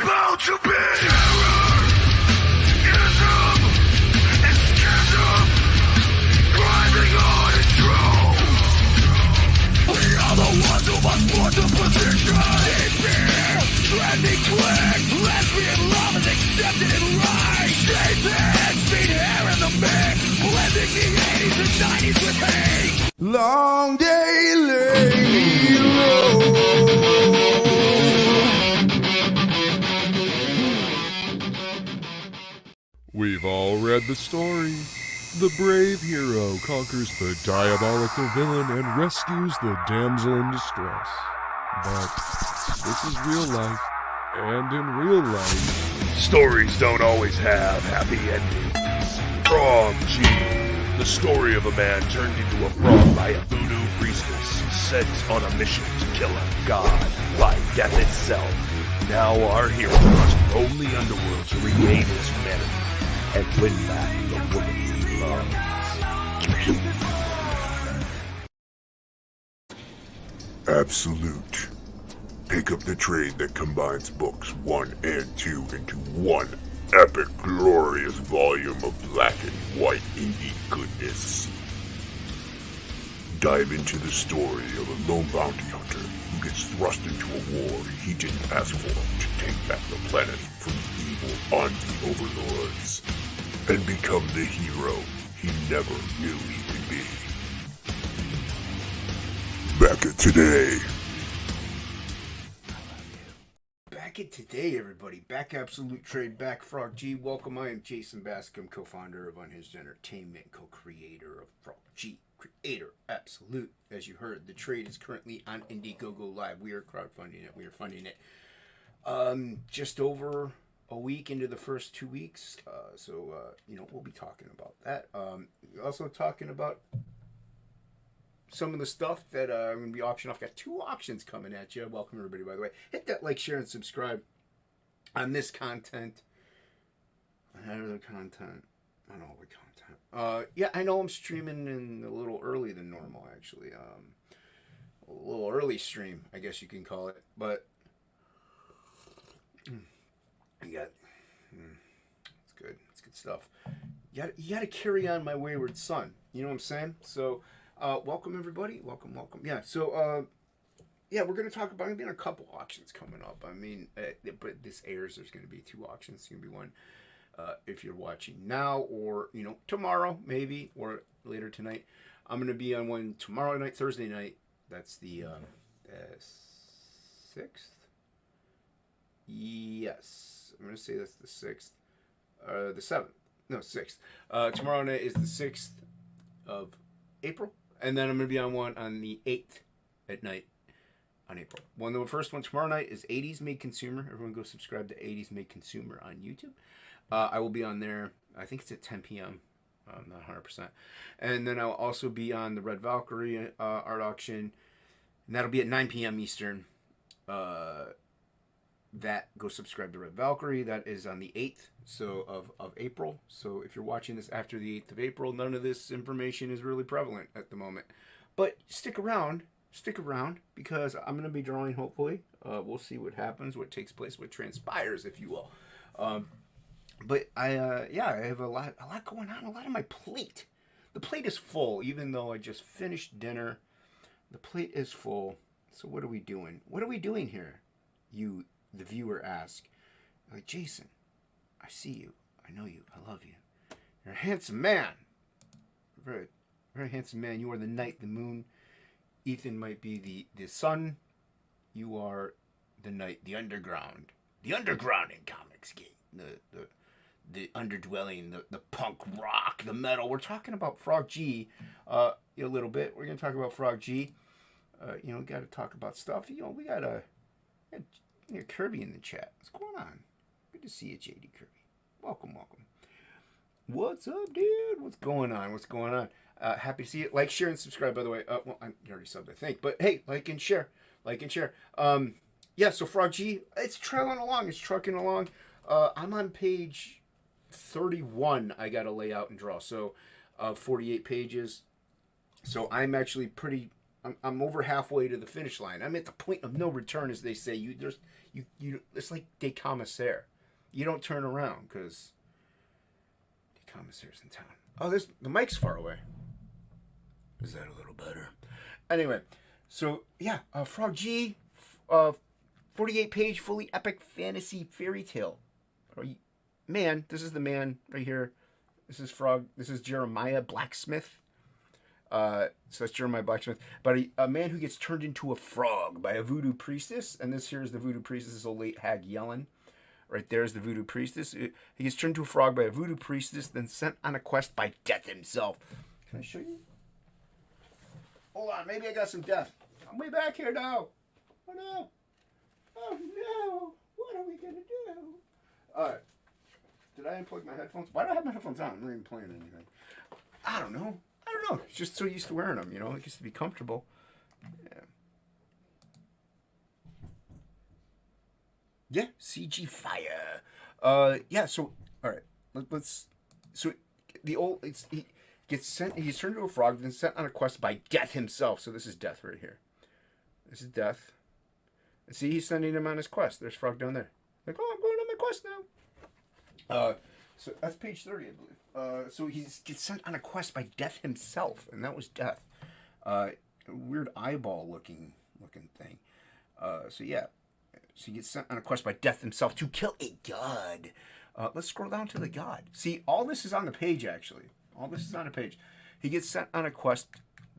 bound to be terror, ism, and schism, grinding on and true. We are the ones who must put the position. Deep fear, trending click, lesbian love is accepted and right. Shape hands, feet hair in the mix, blending the 80s and 90s with hate. Long day lay low. We've all read the story. The brave hero conquers the diabolical villain and rescues the damsel in distress. But this is real life, and in real life, Stories don't always have happy endings. Frog G, the story of a man turned into a frog by a voodoo priestess sent on a mission to kill a god by death itself. Now our hero must roam the underworld to regain his humanity and win back the woman he loves. Absolute. Pick up the trade that combines books 1 and 2 into one epic, glorious volume of black and white indie goodness. Dive into the story of a lone bounty hunter who gets thrust into a war he didn't ask for to take back the planet from the evil Anti overlords and become the hero he never knew he could be. Back at today. Back at today, everybody. Back Absolute Trade, back Frog G. Welcome. I am Jason Bascom, co-founder of Unhinged Entertainment, co-creator of Frog G, creator Absolute. As you heard, the trade is currently on Indiegogo Live. We are crowdfunding it. We are funding it. Just over a week into the first 2 weeks. We'll be talking about that. Also talking about some of the stuff that I'm going to be auctioning off. Got 2 auctions coming at you. Welcome, everybody, by the way. Hit that like, share, and subscribe on this content. On other content. On all the content. I know I'm streaming in a little early than normal, actually. A little early stream, I guess you can call it. But it's good. It's good stuff. You got to carry on, my wayward son. You know what I'm saying? So, welcome everybody. Welcome. Yeah. So, we're going to talk about maybe a couple auctions coming up. I mean, but this airs. There's going to be 2 auctions. There's going to be one if you're watching now, or tomorrow maybe, or later tonight. I'm going to be on one tomorrow night, Thursday night. That's the 6th. Yes, I'm going to say that's the 6th. The 7th. No, 6th. Tomorrow night is the 6th of April. And then I'm going to be on one on the 8th at night on April. The first one tomorrow night is 80s Made Consumer. Everyone go subscribe to 80s Made Consumer on YouTube. I will be on there. I think it's at 10 p.m. I'm not 100%. And then I'll also be on the Red Valkyrie art auction. And that'll be at 9 p.m. Eastern. Go subscribe to Red Valkyrie. That is on the 8th of April. So if you're watching this after the 8th of April, none of this information is really prevalent at the moment. But stick around, because I'm going to be drawing, hopefully. We'll see what happens, what takes place, what transpires, if you will. But I have a lot going on, a lot on my plate. The plate is full, even though I just finished dinner. The plate is full. So what are we doing? What are we doing here? You, the viewer, ask. Like, Jason, I see you. I know you. I love you. You're a handsome man. Very, very handsome man. You are the night, the moon. Ethan might be the sun. You are the night, the underground. The underground in Comicsgate. The underdwelling, the punk rock, the metal. We're talking about Frog G a little bit. We're going to talk about Frog G. We got to talk about stuff. We got Kirby in the chat. What's going on? Good to see you, JD Kirby. Welcome. What's up, dude? What's going on? Happy to see you. Like, share, and subscribe, by the way. I already subbed, I think. But, hey, like and share. So Frog G, it's trailing along. It's trucking along. I'm on page 31. I got to lay out and draw. So, 48 pages. So I'm actually pretty I'm over halfway to the finish line. I'm at the point of no return, as they say. You it's like de commissaire. You don't turn around because de commissaire's in town. Oh, the mic's far away. Is that a little better? Anyway, so yeah, Frog G, 48-page fully epic fantasy fairy tale. Man, this is the man right here. This is Frog. This is Jeremiah Blacksmith. So that's Jeremiah Blacksmith. But a man who gets turned into a frog by a voodoo priestess. And this here is the voodoo priestess, this old late hag yelling. Right there is the voodoo priestess. He gets turned into a frog by a voodoo priestess, then sent on a quest by Death himself. Can I show you? Hold on, maybe I got some death. I'm way back here now. Oh no. Oh no. What are we going to do? Alright. Did I unplug my headphones? Why do I have my headphones on? I'm not even playing anything. I don't know. Just so used to wearing them, you know. It used to be comfortable. Yeah. CG fire. Yeah. So all right. Let's. So the old. He gets sent. He's turned into a frog, then sent on a quest by Death himself. So this is Death right here. This is Death. And see, he's sending him on his quest. There's Frog down there. Like, oh, I'm going on my quest now. So that's page 30, I believe. So he gets sent on a quest by Death himself, and that was Death. Weird eyeball looking thing. So yeah, so he gets sent on a quest by Death himself to kill a god. Let's scroll down to the god. See, all this is on the page actually. All this is on a page. He gets sent on a quest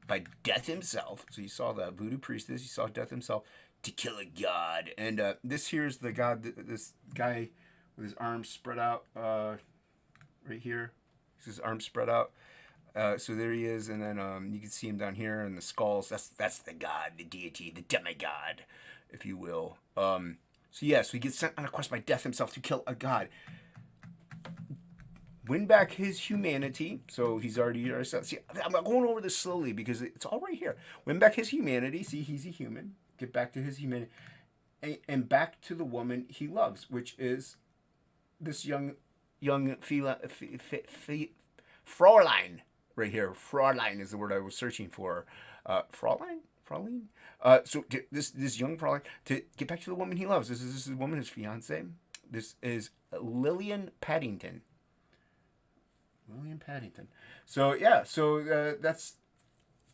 by Death himself. So you saw the voodoo priestess. You saw Death himself to kill a god. And this here's the god. This guy with his arms spread out. Right here. His arms spread out. So there he is, and then you can see him down here in the skulls. That's the god, the deity, the demigod, if you will. So yeah, so he gets sent on a quest by Death himself to kill a god. Win back his humanity. So he's already see, I'm going over this slowly because it's all right here. Win back his humanity. See, he's a human. Get back to his humanity, and back to the woman he loves, which is this young Fraulein right here. Fraulein is the word I was searching for. Fraulein. So this young Fraulein, to get back to the woman he loves. This is the woman, his fiance. This is Lillian Paddington. So yeah, that's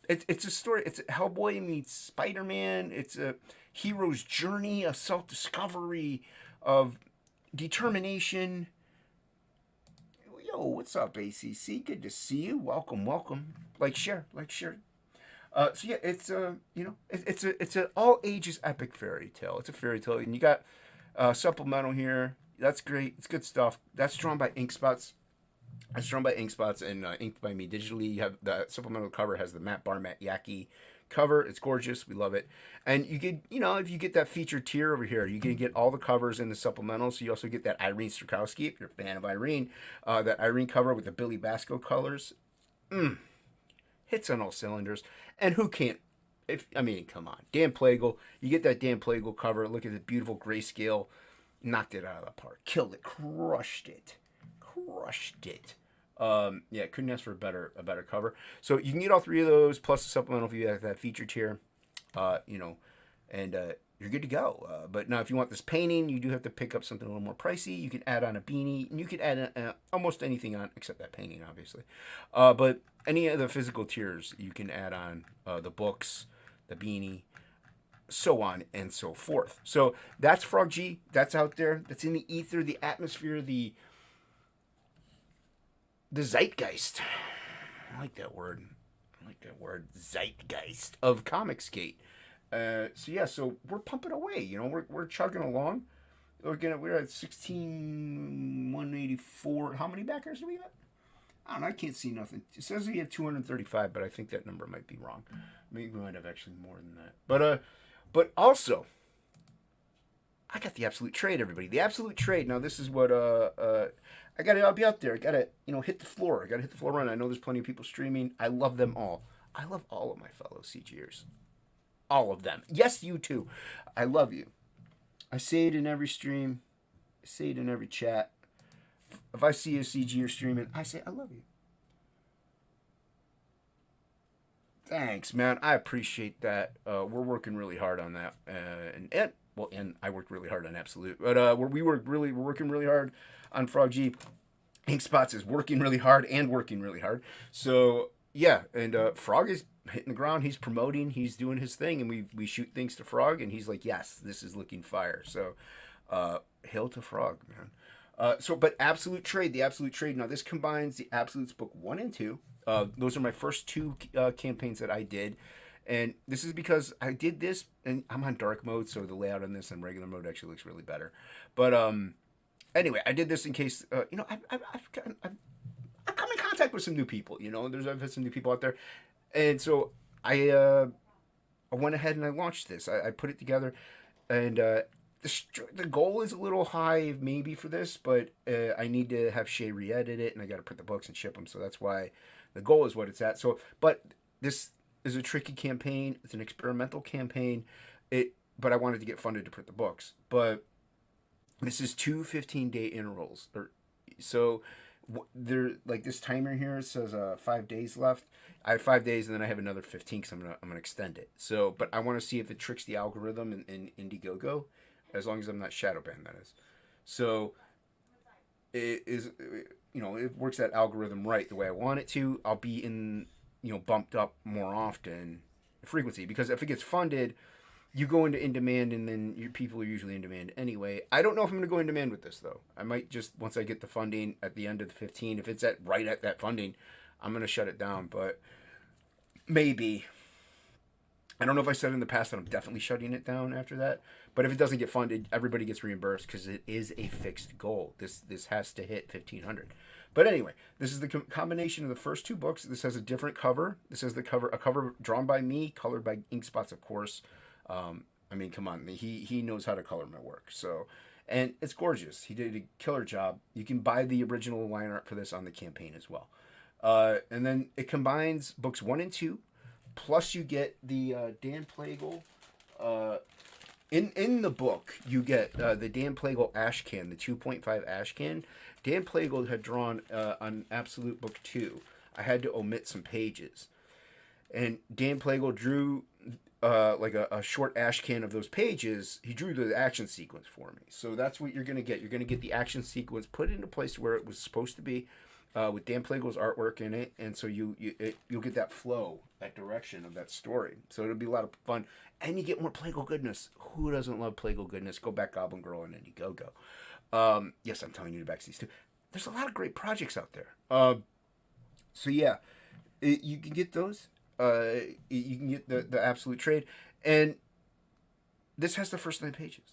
it's a story. It's Hellboy meets Spider-Man. It's a hero's journey, a self-discovery, of determination. Yo, what's up, ACC? Good to see you. Welcome. Like, share. So yeah, it's it's a all ages epic fairy tale. It's a fairy tale, and you got supplemental here. That's great. It's good stuff. That's drawn by Ink Spots. It's drawn by Ink Spots and inked by me digitally. You have the supplemental cover has the Matt Yaki cover. It's gorgeous. We love it. And you get, if you get that featured tier over here, you can get all the covers in the supplemental. So you also get that Irene Strakowski, if you're a fan of Irene, that Irene cover with the Billy Basco colors. Hits on all cylinders. And who can't? Come on. Dan Plagle. You get that Dan Plagle cover. Look at the beautiful grayscale. Knocked it out of the park. Killed it. Crushed it. Yeah, couldn't ask for a better cover. So you can get all three of those plus the supplemental if you have that featured tier, and you're good to go. But now if you want this painting, you do have to pick up something a little more pricey. You can add on a beanie, and you can add almost anything on except that painting, obviously. But any of the physical tiers, you can add on the books, the beanie, so on and so forth. So that's Frog G. That's out there. That's in the ether, the atmosphere, the zeitgeist. I like that word. Zeitgeist of Comicsgate. So we're pumping away. We're chugging along. We're at 16,184. How many backers do we have? I don't know. I can't see nothing. It says we have 235, but I think that number might be wrong. Maybe we might have actually more than that. But also, I got the Absolute Trade, everybody. The Absolute Trade. Now this is what I'll be out there. I gotta, hit the floor. I gotta hit the floor run. I know there's plenty of people streaming. I love them all. I love all of my fellow CGers. All of them. Yes, you too. I love you. I say it in every stream. I say it in every chat. If I see a CGer streaming, I say I love you. Thanks, man. I appreciate that. We're working really hard on that, and I worked really hard on Absolute, but we're working really hard on Frog G. Ink Spots is working really hard and working really hard. So yeah, and Frog is hitting the ground. He's promoting. He's doing his thing, and we shoot things to Frog, and he's like, yes, this is looking fire. So, hail to Frog, man. But Absolute Trade, the Absolute Trade. Now this combines the Absolutes book 1 and 2. Those are my first two campaigns that I did, and this is because I did this, and I'm on dark mode, so the layout on this in regular mode actually looks really better. But anyway, I did this in case I've come in contact with some new people. I've had some new people out there, and so I went ahead and I launched this. I put it together, and the goal is a little high maybe for this, but I need to have Shay re-edit it, and I got to print the books and ship them. So that's why the goal is what it's at. So, but this is a tricky campaign. It's an experimental campaign. But I wanted to get funded to print the books. But this is 2 15-day intervals, so there, like this timer here says 5 days left. I have 5 days, and then I have another 15 because I'm gonna extend it. So, but I want to see if it tricks the algorithm in Indiegogo, as long as I'm not shadow banned. That is. So it is, it works that algorithm right the way I want it to. I'll be in, bumped up more often frequency, because if it gets funded, you go into in demand, and then your people are usually in demand anyway. I don't know if I'm going to go in demand with this, though. I might just, once I get the funding at the end of the 15, if it's right at that funding, I'm going to shut it down. But maybe. I don't know if I said in the past that I'm definitely shutting it down after that. But if it doesn't get funded, everybody gets reimbursed because it is a fixed goal. This has to hit 1,500. But anyway, this is the combination of the first two books. This has a different cover. This has a cover drawn by me, colored by Ink Spots, of course. I mean, come on, he knows how to color my work. So, and it's gorgeous. He did a killer job. You can buy the original line art for this on the campaign as well. And then it combines books 1 and 2, plus you get the Dan Plagle. In the book, you get the Dan Plagle ash can, the 2.5 ash can. Dan Plagle had drawn on Absolute Book 2. I had to omit some pages. And Dan Plagle drew like a short ash can of those pages. He drew the action sequence for me. So that's what you're going to get. You're going to get the action sequence put into place where it was supposed to be, with Dan Plagle's artwork in it. And so you'll get that flow, that direction of that story. So it'll be a lot of fun. And you get more Plagle goodness. Who doesn't love Plagle goodness? Go back Goblin Girl and Indiegogo. Yes, I'm telling you to back these too. There's a lot of great projects out there. So yeah, you can get those. You can get the Absolute Trade, and this has the first 9 pages.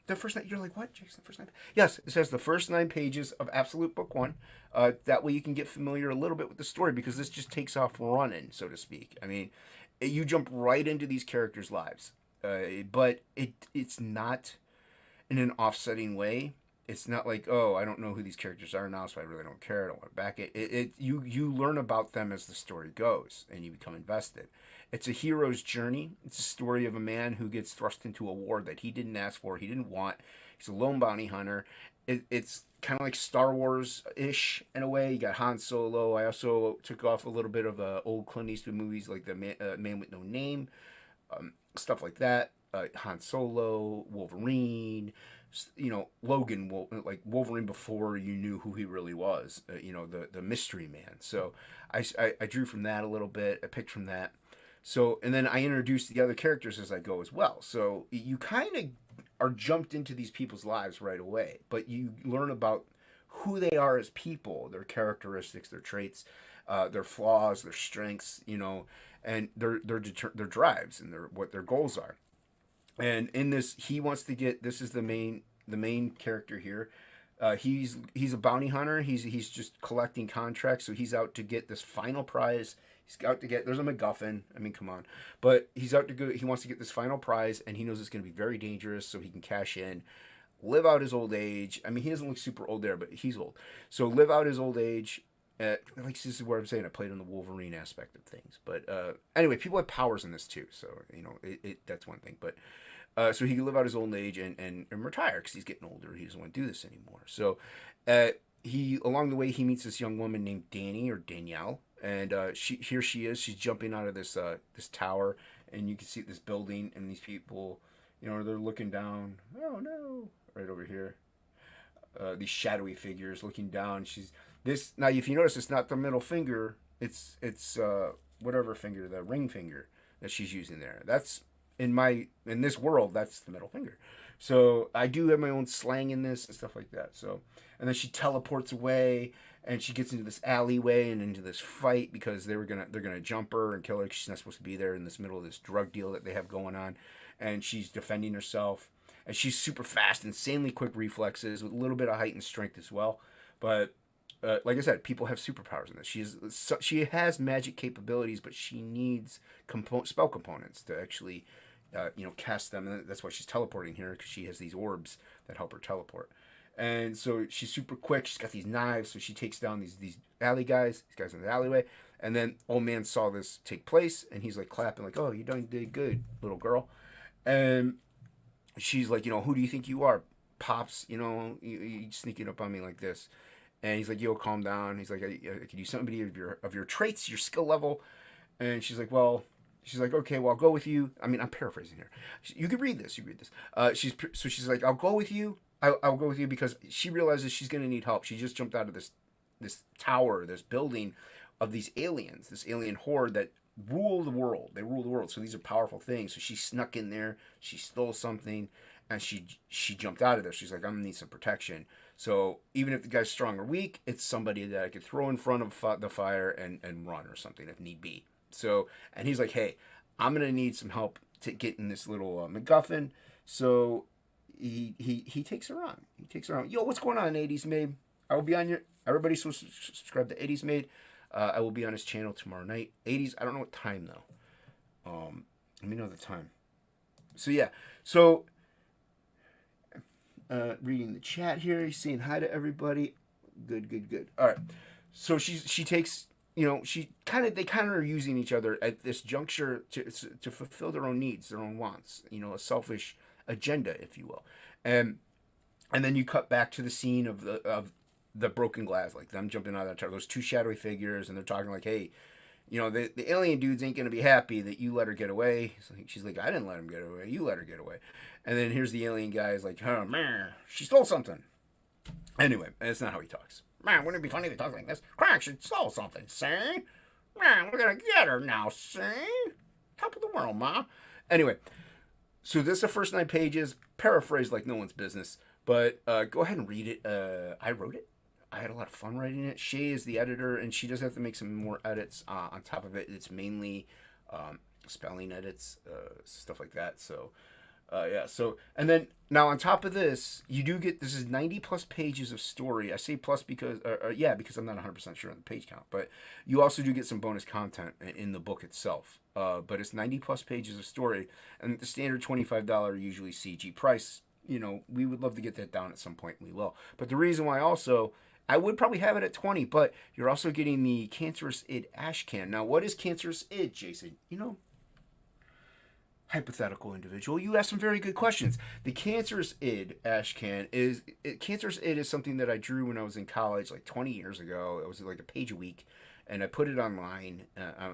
The first 9, you're like, what, Jason? The first 9? Yes, this has the first 9 pages of Absolute Book 1. That way you can get familiar a little bit with the story, because this just takes off running, so to speak. I mean, you jump right into these characters' lives, but it's not in an offsetting way. It's not like, oh, I don't know who these characters are now, so I really don't care. I don't want to back it. You learn about them as the story goes, and you become invested. It's a hero's journey. It's a story of a man who gets thrust into a war that he didn't ask for, he didn't want. He's a lone bounty hunter. It's kind of like Star Wars-ish in a way. You got Han Solo. I also took off a little bit of old Clint Eastwood movies like The Man with No Name, stuff like that. Han Solo, Wolverine, Logan, like Wolverine before you knew who he really was, the mystery man. So I drew from that a little bit. I picked from that. So, and then I introduced the other characters as I go as well. So you kind of are jumped into these people's lives right away, but you learn about who they are as people, their characteristics, their traits, their flaws, their strengths, and their drives and what their goals are. And in this, he wants to get. This is the main character here. He's a bounty hunter. He's just collecting contracts. So he's out to get this final prize. He's out to get. There's a MacGuffin. I mean, come on. But he's out to go. He wants to get this final prize, and he knows it's going to be very dangerous. So he can cash in, live out his old age. I mean, he doesn't look super old there, but he's old. So live out his old age. Like, this is where I'm saying I played on the Wolverine aspect of things. But anyway, people have powers in this too. So that's one thing. But so he can live out his old age and retire because he's getting older. He doesn't want to do this anymore. So he along the way he meets this young woman named Danny or Danielle, and here she is. She's jumping out of this this tower, and you can see this building and these people. You know, they're looking down. Oh no! Right over here. These shadowy figures looking down. She's this now. If you notice, it's not the middle finger. It's whatever finger, the ring finger that she's using there. That's in this world. That's the middle finger. So I do have my own slang in this and stuff like that. So, and then she teleports away, and she gets into this alleyway and into this fight because they're gonna jump her and kill her. 'Cause she's not supposed to be there in this middle of this drug deal that they have going on, and she's defending herself. And she's super fast, insanely quick reflexes with a little bit of height and strength as well. But like I said, people have superpowers in this. She has magic capabilities, but she needs spell components to actually cast them. And that's why she's teleporting here, because she has these orbs that help her teleport. And so she's super quick. She's got these knives, so she takes down these alley guys, these guys in the alleyway. And then old man saw this take place, and he's like clapping, like, "Oh, you did good, little girl." And she's like, "Who do you think you are, Pops? You sneaking up on me like this." And he's like, "Yo, calm down." He's like, I could use somebody of your traits, your skill level." And she's like, "Okay, well, I'll go with you." I mean, I'm paraphrasing here. You could read this. She's like, "I'll go with you. I'll go with you," because she realizes she's going to need help. She just jumped out of this tower, this building of these aliens, this alien horde that rule the world. They rule the world. So these are powerful things. So she snuck in there. She stole something, and she jumped out of there. She's like, "I'm gonna need some protection." So even if the guy's strong or weak, it's somebody that I could throw in front of the fire and run or something if need be. So, and he's like, "Hey, I'm gonna need some help to get in this little MacGuffin." So he takes her on. He takes her on. "Yo, what's going on, 80s Maid? I will be on your. Everybody's supposed to subscribe to 80s Maid. I will be on his channel tomorrow night. 80s. I don't know what time though. Let me know the time. So yeah. So reading the chat here. He's saying hi to everybody. Good. All right. So she takes. They kind of are using each other at this juncture to fulfill their own needs, their own wants. A selfish agenda, if you will. And then you cut back to the scene of the broken glass, like them jumping out of that tower, those two shadowy figures, and they're talking like, "Hey, the alien dudes ain't gonna be happy that you let her get away." So she's like, "I didn't let him get away. You let her get away." And then here's the alien guy is like, "Oh man, she stole something." Anyway, that's not how he talks. "Man, wouldn't it be funny if he talked like this? Crack, she stole something, see? Man, we're gonna get her now, see? Top of the world, ma." Anyway, so this is the first 9 pages, paraphrased like no one's business, but go ahead and read it. I wrote it. I had a lot of fun writing it. Shay is the editor, and she does have to make some more edits on top of it. It's mainly spelling edits, stuff like that. So, yeah. So, and then now on top of this, you do get, this is 90 plus pages of story. I say plus because, because I'm not 100% sure on the page count, but you also do get some bonus content in the book itself. But it's 90 plus pages of story, and the standard $25 usually CG price. We would love to get that down at some point. We will. But the reason why also, I would probably have it at 20, but you're also getting the Cancerous Id Ash Can. Now, what is Cancerous Id, Jason? Hypothetical individual, you asked some very good questions. The Cancerous Id Ash Can Cancerous Id is something that I drew when I was in college, like 20 years ago. It was like a page a week, and I put it online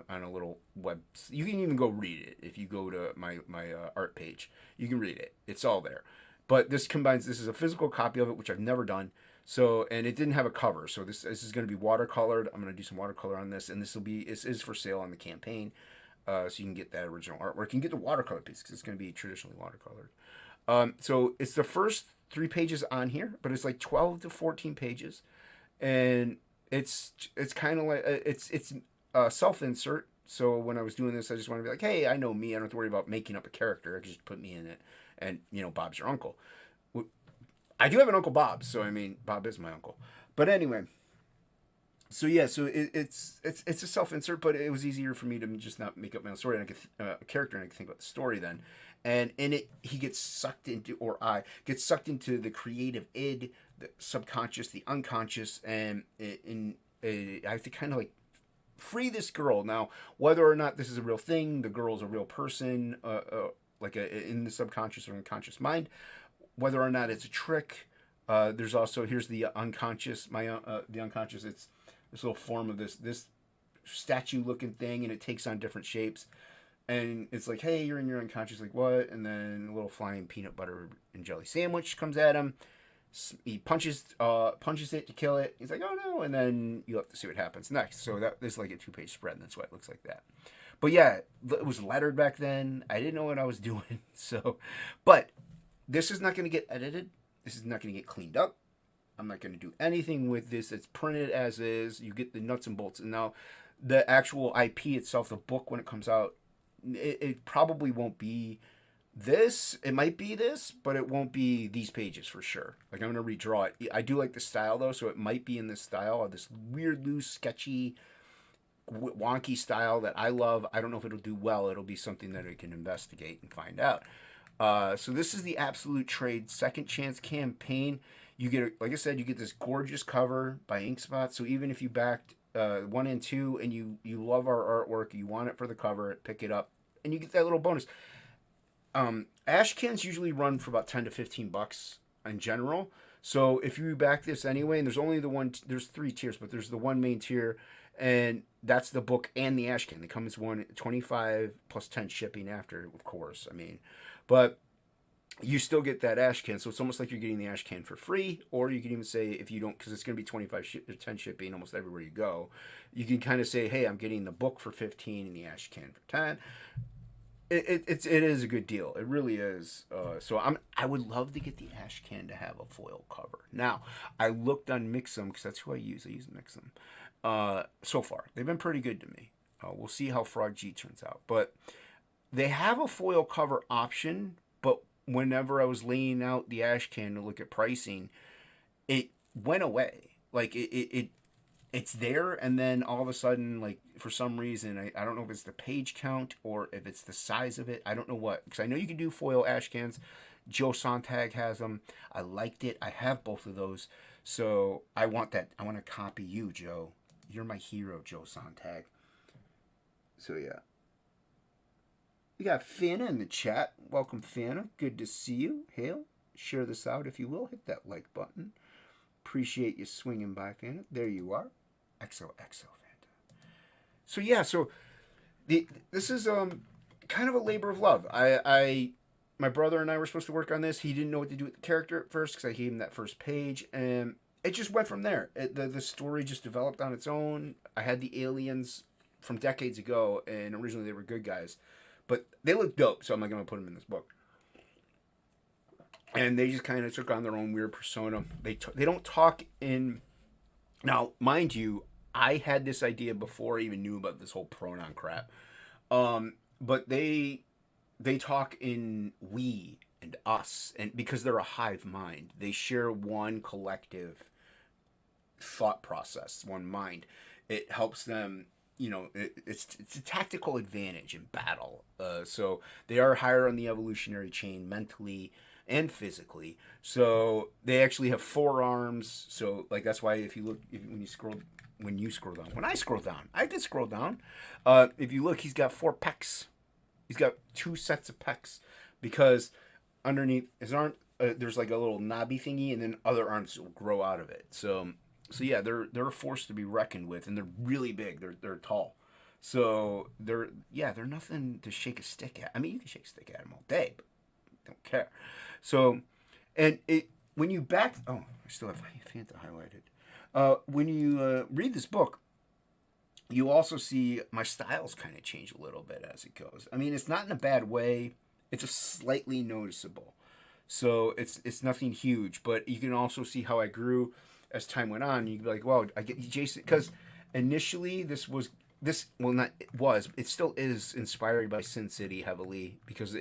on a little web. You can even go read it if you go to my art page. You can read it. It's all there. But this is a physical copy of it, which I've never done. So, and it didn't have a cover. So this is going to be watercolored. I'm going to do some watercolor on this, and this is for sale on the campaign. So you can get that original artwork. You can get the watercolor piece because it's going to be traditionally watercolored. So it's the first 3 pages on here, but it's like 12 to 14 pages, and it's kind of like it's self-insert. So when I was doing this, I just want to be like, "Hey, I know me. I don't have to worry about making up a character. I just put me in it, and Bob's your uncle." I do have an Uncle Bob, so I mean, Bob is my uncle. But anyway, so yeah, so it's a self-insert, but it was easier for me to just not make up my own story, and I could a character, and I could think about the story then. And in it, he gets sucked into, or I get sucked into the creative id, the subconscious, the unconscious, and I have to kind of like free this girl. Now, whether or not this is a real thing, the girl's a real person, in the subconscious or unconscious mind. Whether or not it's a trick, there's also, here's the unconscious. The unconscious, it's this little form of this statue looking thing, and it takes on different shapes. And it's like, hey, you're in your unconscious, like what? And then a little flying peanut butter and jelly sandwich comes at him. He punches it to kill it. He's like, oh no, and then you have to see what happens next. So that is like a 2-page spread, and that's why it looks like that. But yeah, it was lettered back then. I didn't know what I was doing. So, but this is not going to get edited. This is not going to get cleaned up. I'm not going to do anything with this. It's printed as is. You get the nuts and bolts. And now the actual IP itself, the book, when it comes out, it probably won't be this. It might be this, but it won't be these pages for sure. Like, I'm going to redraw it. I do like the style, though, so it might be in this style, this weird, loose, sketchy, wonky style that I love. I don't know if it'll do well. It'll be something that I can investigate and find out. So this is the Absolute Trade Second Chance campaign. You get, like I said, you get this gorgeous cover by Inkspot. So even if you backed 1 and 2 and you love our artwork, you want it for the cover, pick it up, and you get that little bonus. Ash cans usually run for about $10 to $15 in general. So if you back this anyway, and there's only there's 3 tiers, but there's the one main tier, and that's the book and the ash can. They come as one, 25 plus 10 shipping after, of course. I mean, but you still get that ash can, so it's almost like you're getting the ash can for free. Or you can even say, if you don't, because it's going to be 25 or 10 shipping almost everywhere you go, you can kind of say, hey, I'm getting the book for 15 and the ash can for 10. It is a good deal. It really is. So I would love to get the ash can to have a foil cover. Now, I looked on Mix'em because that's who I use. I use Mix'em. So far, they've been pretty good to me. We'll see how Frog G turns out, but they have a foil cover option. But whenever I was laying out the ash can to look at pricing, it went away. Like it's there, and then all of a sudden, like, for some reason, I don't know if it's the page count or if it's the size of it. I don't know what, because I know you can do foil ash cans. Joe Sontag has them. I liked it. I have both of those. So I want that. I want to copy you, Joe. You're my hero, Joe Sontag. So yeah. We got Fana in the chat. Welcome, Fana. Good to see you. Hail. Share this out if you will. Hit that like button. Appreciate you swinging by, Fana. There you are. XOXO, Fanta. So yeah, so this is kind of a labor of love. My brother and I were supposed to work on this. He didn't know what to do with the character at first because I gave him that first page, and it just went from there. The story just developed on its own. I had the aliens from decades ago, and originally they were good guys, but they look dope, so I'm like, I'm gonna put them in this book. And they just kind of took on their own weird persona. They don't talk in. Now, mind you, I had this idea before I even knew about this whole pronoun crap. But they talk in we and us, and because they're a hive mind, they share one collective thought process, one mind. It helps them, it's a tactical advantage in battle. So they are higher on the evolutionary chain mentally and physically. So they actually have 4 arms. So like that's why if you look, when I scroll down, I did scroll down. If you look, he's got 4 pecs. He's got 2 sets of pecs because underneath his arm, there's like a little knobby thingy, and then other arms will grow out of it. So yeah, they're a force to be reckoned with, and they're really big. They're tall. So they're nothing to shake a stick at. I mean, you can shake a stick at them all day, but don't care. So, and when you back, I still have Fanta highlighted. When you read this book, you also see my styles kind of change a little bit as it goes. I mean, it's not in a bad way. It's just slightly noticeable. So it's nothing huge, but you can also see how I grew as time went on. You can be like, wow, I get Jason, because initially it still is inspired by Sin City heavily, because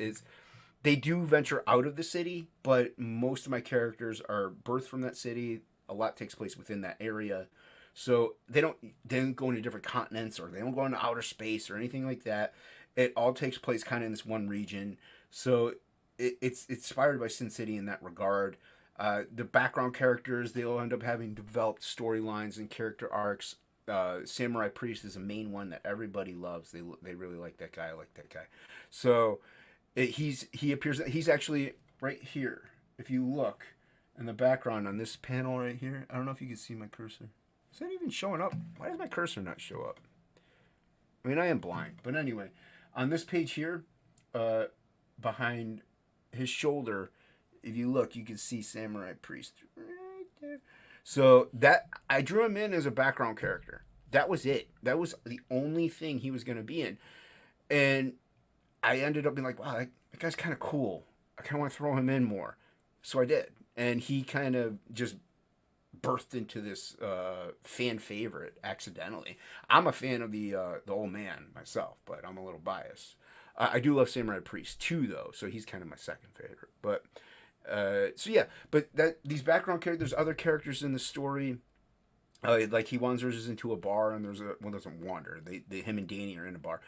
they do venture out of the city, but most of my characters are birthed from that city. A lot takes place within that area. So they don't go into different continents, or they don't go into outer space or anything like that. It all takes place kind of in this one region. So it's inspired by Sin City in that regard. The background characters, they'll end up having developed storylines and character arcs. Samurai Priest is a main one that everybody loves. They really like that guy. I like that guy. So he appears. He's actually right here. If you look in the background on this panel right here, I don't know if you can see my cursor. Is that even showing up? Why does my cursor not show up? I mean, I am blind, but anyway, on this page here, behind his shoulder, if you look, you can see Samurai Priest right there. So that I drew him in as a background character. That was it. That was the only thing he was going to be in, and I ended up being like, wow, that guy's kind of cool. I kind of want to throw him in more, so I did, and he kind of just birthed into this fan favorite accidentally. I'm a fan of the old man myself, but I'm a little biased. I do love Samurai Priest too, though, so he's kind of my second favorite. But so yeah, but these background characters, there's other characters in the story. Like he wanders into a bar, and doesn't wander. Him and Danny are in a bar,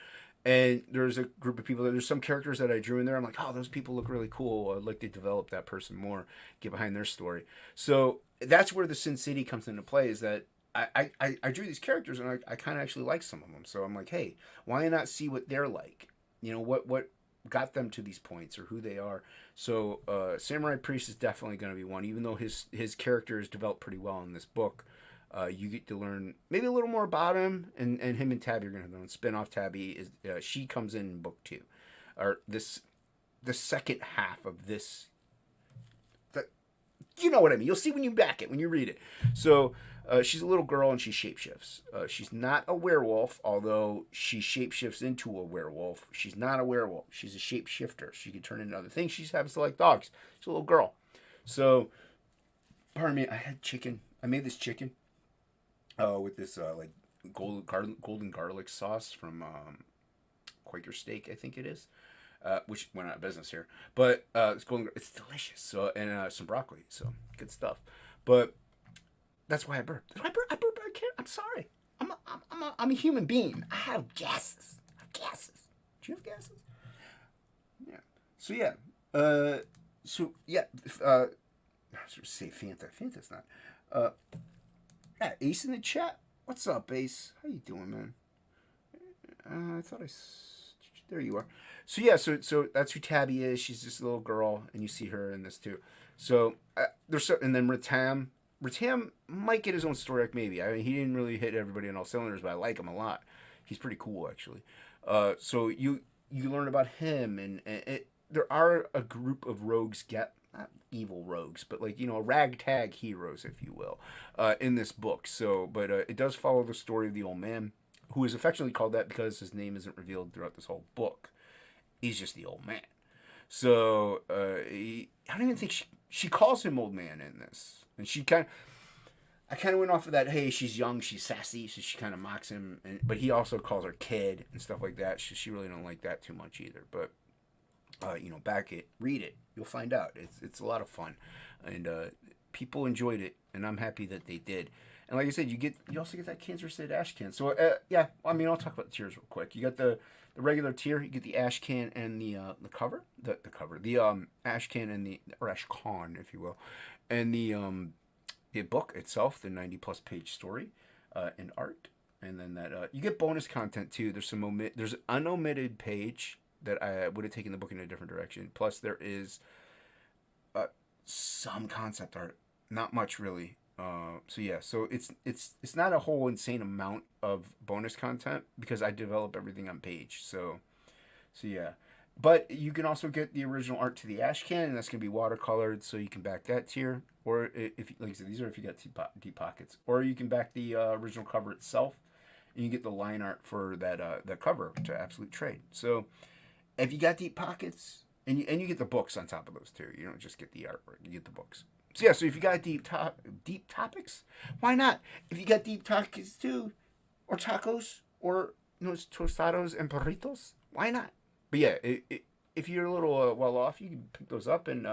and there's a group of people. There's some characters that I drew in there. I'm like, oh, those people look really cool. I'd like to develop that person more, get behind their story. So that's where the Sin City comes into play. Is that I drew these characters, and I kind of actually like some of them. So I'm like, hey, why not see what they're like? You know, what got them to these points or who they are. So Samurai Priest is definitely going to be one, even though his character is developed pretty well in this book. You get to learn maybe a little more about him, and him and Tabby are going to have a spin-off. Tabby is she comes in book 2, or the second half of this. You know what I mean. You'll see when you back it, when you read it. So she's a little girl, and she shapeshifts. She's not a werewolf, although she shapeshifts into a werewolf. She's not a werewolf. She's a shapeshifter. She can turn into other things. She happens to like dogs. She's a little girl. So, pardon me, I had chicken. I made this chicken. With this like golden garlic sauce from Quaker Steak, I think it is, which went out of business here. But it's delicious. So and some broccoli, so good stuff. But that's why I burped. I can't. I'm sorry. I'm a human being. I have gases. Do you have gases? Yeah. So yeah. I should say Fanta. Fanta's not. Yeah, Ace in the chat. What's up, Ace? How you doing, man? I thought there you are. So yeah, so that's who Tabby is. She's this little girl, and you see her in this too. So and then Ratam. Ratam might get his own story arc, maybe. I mean, he didn't really hit everybody on all cylinders, but I like him a lot. He's pretty cool, actually. So you learn about him, and there are a group of rogues not evil rogues, but like, ragtag heroes, if you will, in this book. So, but it does follow the story of the old man, who is affectionately called that because his name isn't revealed throughout this whole book. He's just the old man. So, I don't even think she calls him old man in this, and I kind of went off of that. Hey, she's young, she's sassy, so she kind of mocks him, but he also calls her kid and stuff like that. She really don't like that too much either, but. Back it, read it. You'll find out. It's a lot of fun, and people enjoyed it, and I'm happy that they did. And like I said, you also get that Cancer State ash can. So yeah, I mean, I'll talk about the tiers real quick. You got the regular tier. You get the ash can and the cover, the ash can and or ash con, if you will, and the book itself, the 90+ page story, and art, and then that you get bonus content too. There's there's an unomitted page that I would have taken the book in a different direction. Plus, there is some concept art, not much really. So yeah, so it's not a whole insane amount of bonus content because I develop everything on page. So yeah, but you can also get the original art to the ash can, and that's gonna be watercolored, so you can back that tier. Or if like I said, these are if you got deep pockets, or you can back the original cover itself, and you get the line art for that cover to Absolute Trade. So. If you got deep pockets, and you get the books on top of those too. You don't just get the artwork; you get the books. So yeah, so if you got deep topics, why not? If you got deep tacos too, or tacos, or tostados and burritos, why not? But yeah, if you're a little well off, you can pick those up and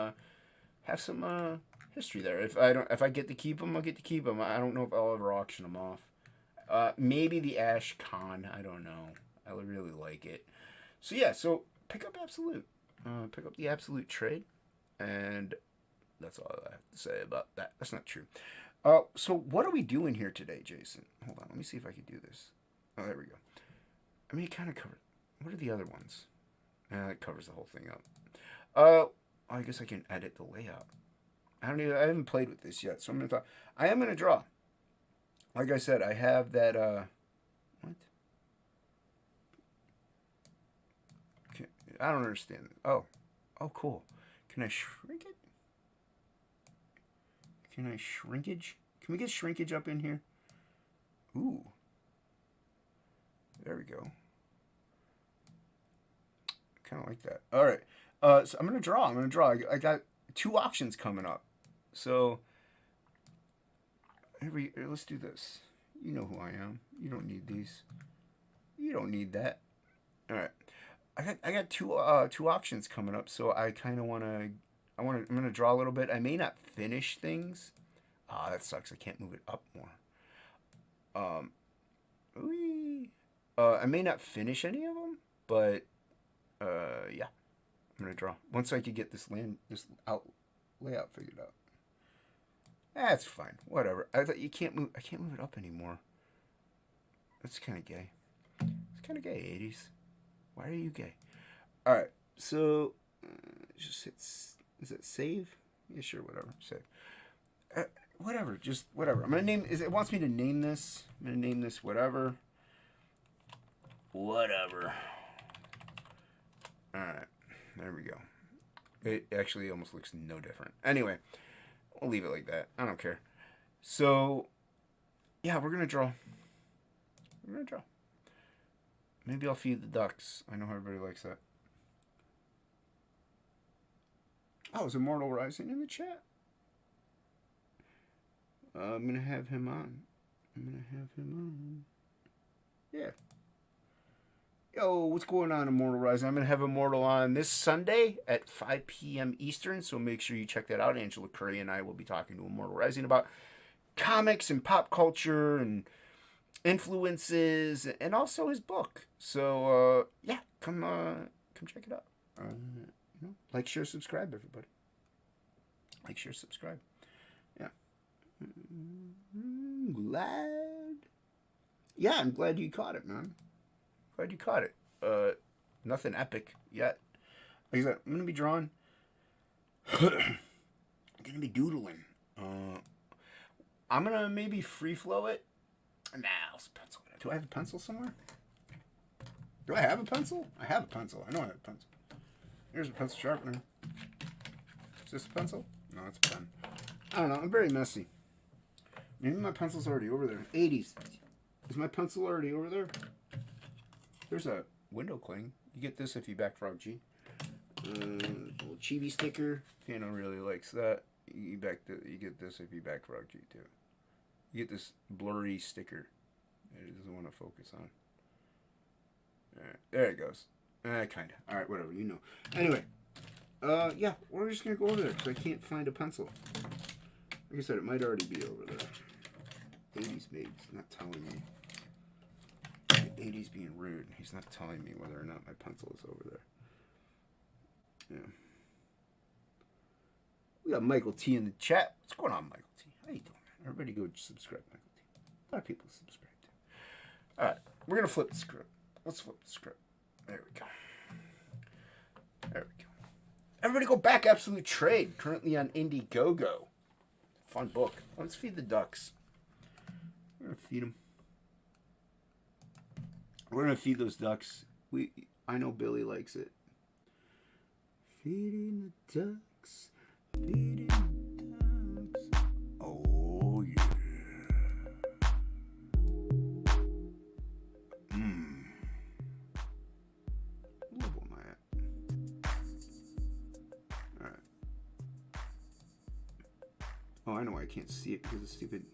have some history there. If I get to keep them, I'll get to keep them. I don't know if I'll ever auction them off. Maybe the Ash Con. I don't know. I really like it. So yeah, so pick up Absolute. Pick up the Absolute Trade. And that's all I have to say about that. That's not true. So what are we doing here today, Jason? Hold on, let me see if I can do this. Oh, there we go. I mean, it kind of covered. What are the other ones? It covers the whole thing up. I guess I can edit the layout. I haven't played with this yet, so I am gonna draw. Like I said, I have that. What? I don't understand. Oh, cool. Can I shrink it? Can I shrinkage? Can we get shrinkage up in here? Ooh. There we go. Kind of like that. All right. So I'm gonna draw. I got 2 auctions coming up. So let's do this. You know who I am. You don't need these. You don't need that. All right. I got two auctions coming up, so I kind of I'm gonna draw a little bit. I may not finish things. That sucks. I can't move it up more. I may not finish any of them, but yeah, I'm gonna draw once I can get this layout figured out. That's fine. Whatever. I thought I can't move it up anymore. That's kind of gay. It's kind of gay, 80s. Why are you gay? All right. So just hit. Is it save? Yeah, sure. Whatever. Save. Whatever. Just whatever. I'm gonna name. It wants me to name this. I'm gonna name this whatever. Whatever. All right. There we go. It actually almost looks no different. Anyway, we'll leave it like that. I don't care. So, yeah, we're gonna draw. Maybe I'll feed the ducks. I know everybody likes that. Oh, is Immortal Rising in the chat? I'm gonna have him on. Yeah. Yo, what's going on, Immortal Rising? I'm going to have Immortal on this Sunday at 5 p.m. Eastern, so make sure you check that out. Angela Curry and I will be talking to Immortal Rising about comics and pop culture and influences and also his book. So, yeah, come check it out. Like, share, subscribe, everybody. Like, share, subscribe. Yeah. I'm glad you caught it, man. Glad you caught it. Nothing epic yet. Like I said, I'm gonna be drawing. I'm gonna be doodling. I'm gonna maybe free flow it. Nah, I'll pencil it. Do I have a pencil somewhere? Do I have a pencil? I have a pencil. I know I have a pencil. Here's a pencil sharpener. Is this a pencil? No, it's a pen. I don't know. I'm very messy. Maybe my pencil's already over there. 80s. Is my pencil already over there? There's a window cling. You get this if you back Frog G. Little chibi sticker. Fano really likes that. You get this if you back Frog G too. You get this blurry sticker that it doesn't want to focus on. Alright, there it goes. Kinda. Alright, whatever, you know. Anyway, yeah, we're just gonna go over there because I can't find a pencil. Like I said, it might already be over there. 80s maids not telling me. 80s being rude. He's not telling me whether or not my pencil is over there. Yeah. We got Michael T in the chat. What's going on, Michael T? How you doing, man? Everybody go subscribe, Michael T. A lot of people subscribe to. Alright, we're going to flip the script. Let's flip the script. There we go. There we go. Everybody go back Absolute Trade. Currently on Indiegogo. Fun book. Let's feed the ducks. We're going to feed them. We're gonna feed those ducks. I know Billy likes it. Feeding the ducks. Feeding the ducks. Oh yeah. Level am I at? Alright. Oh, I know why I can't see it because it's stupid.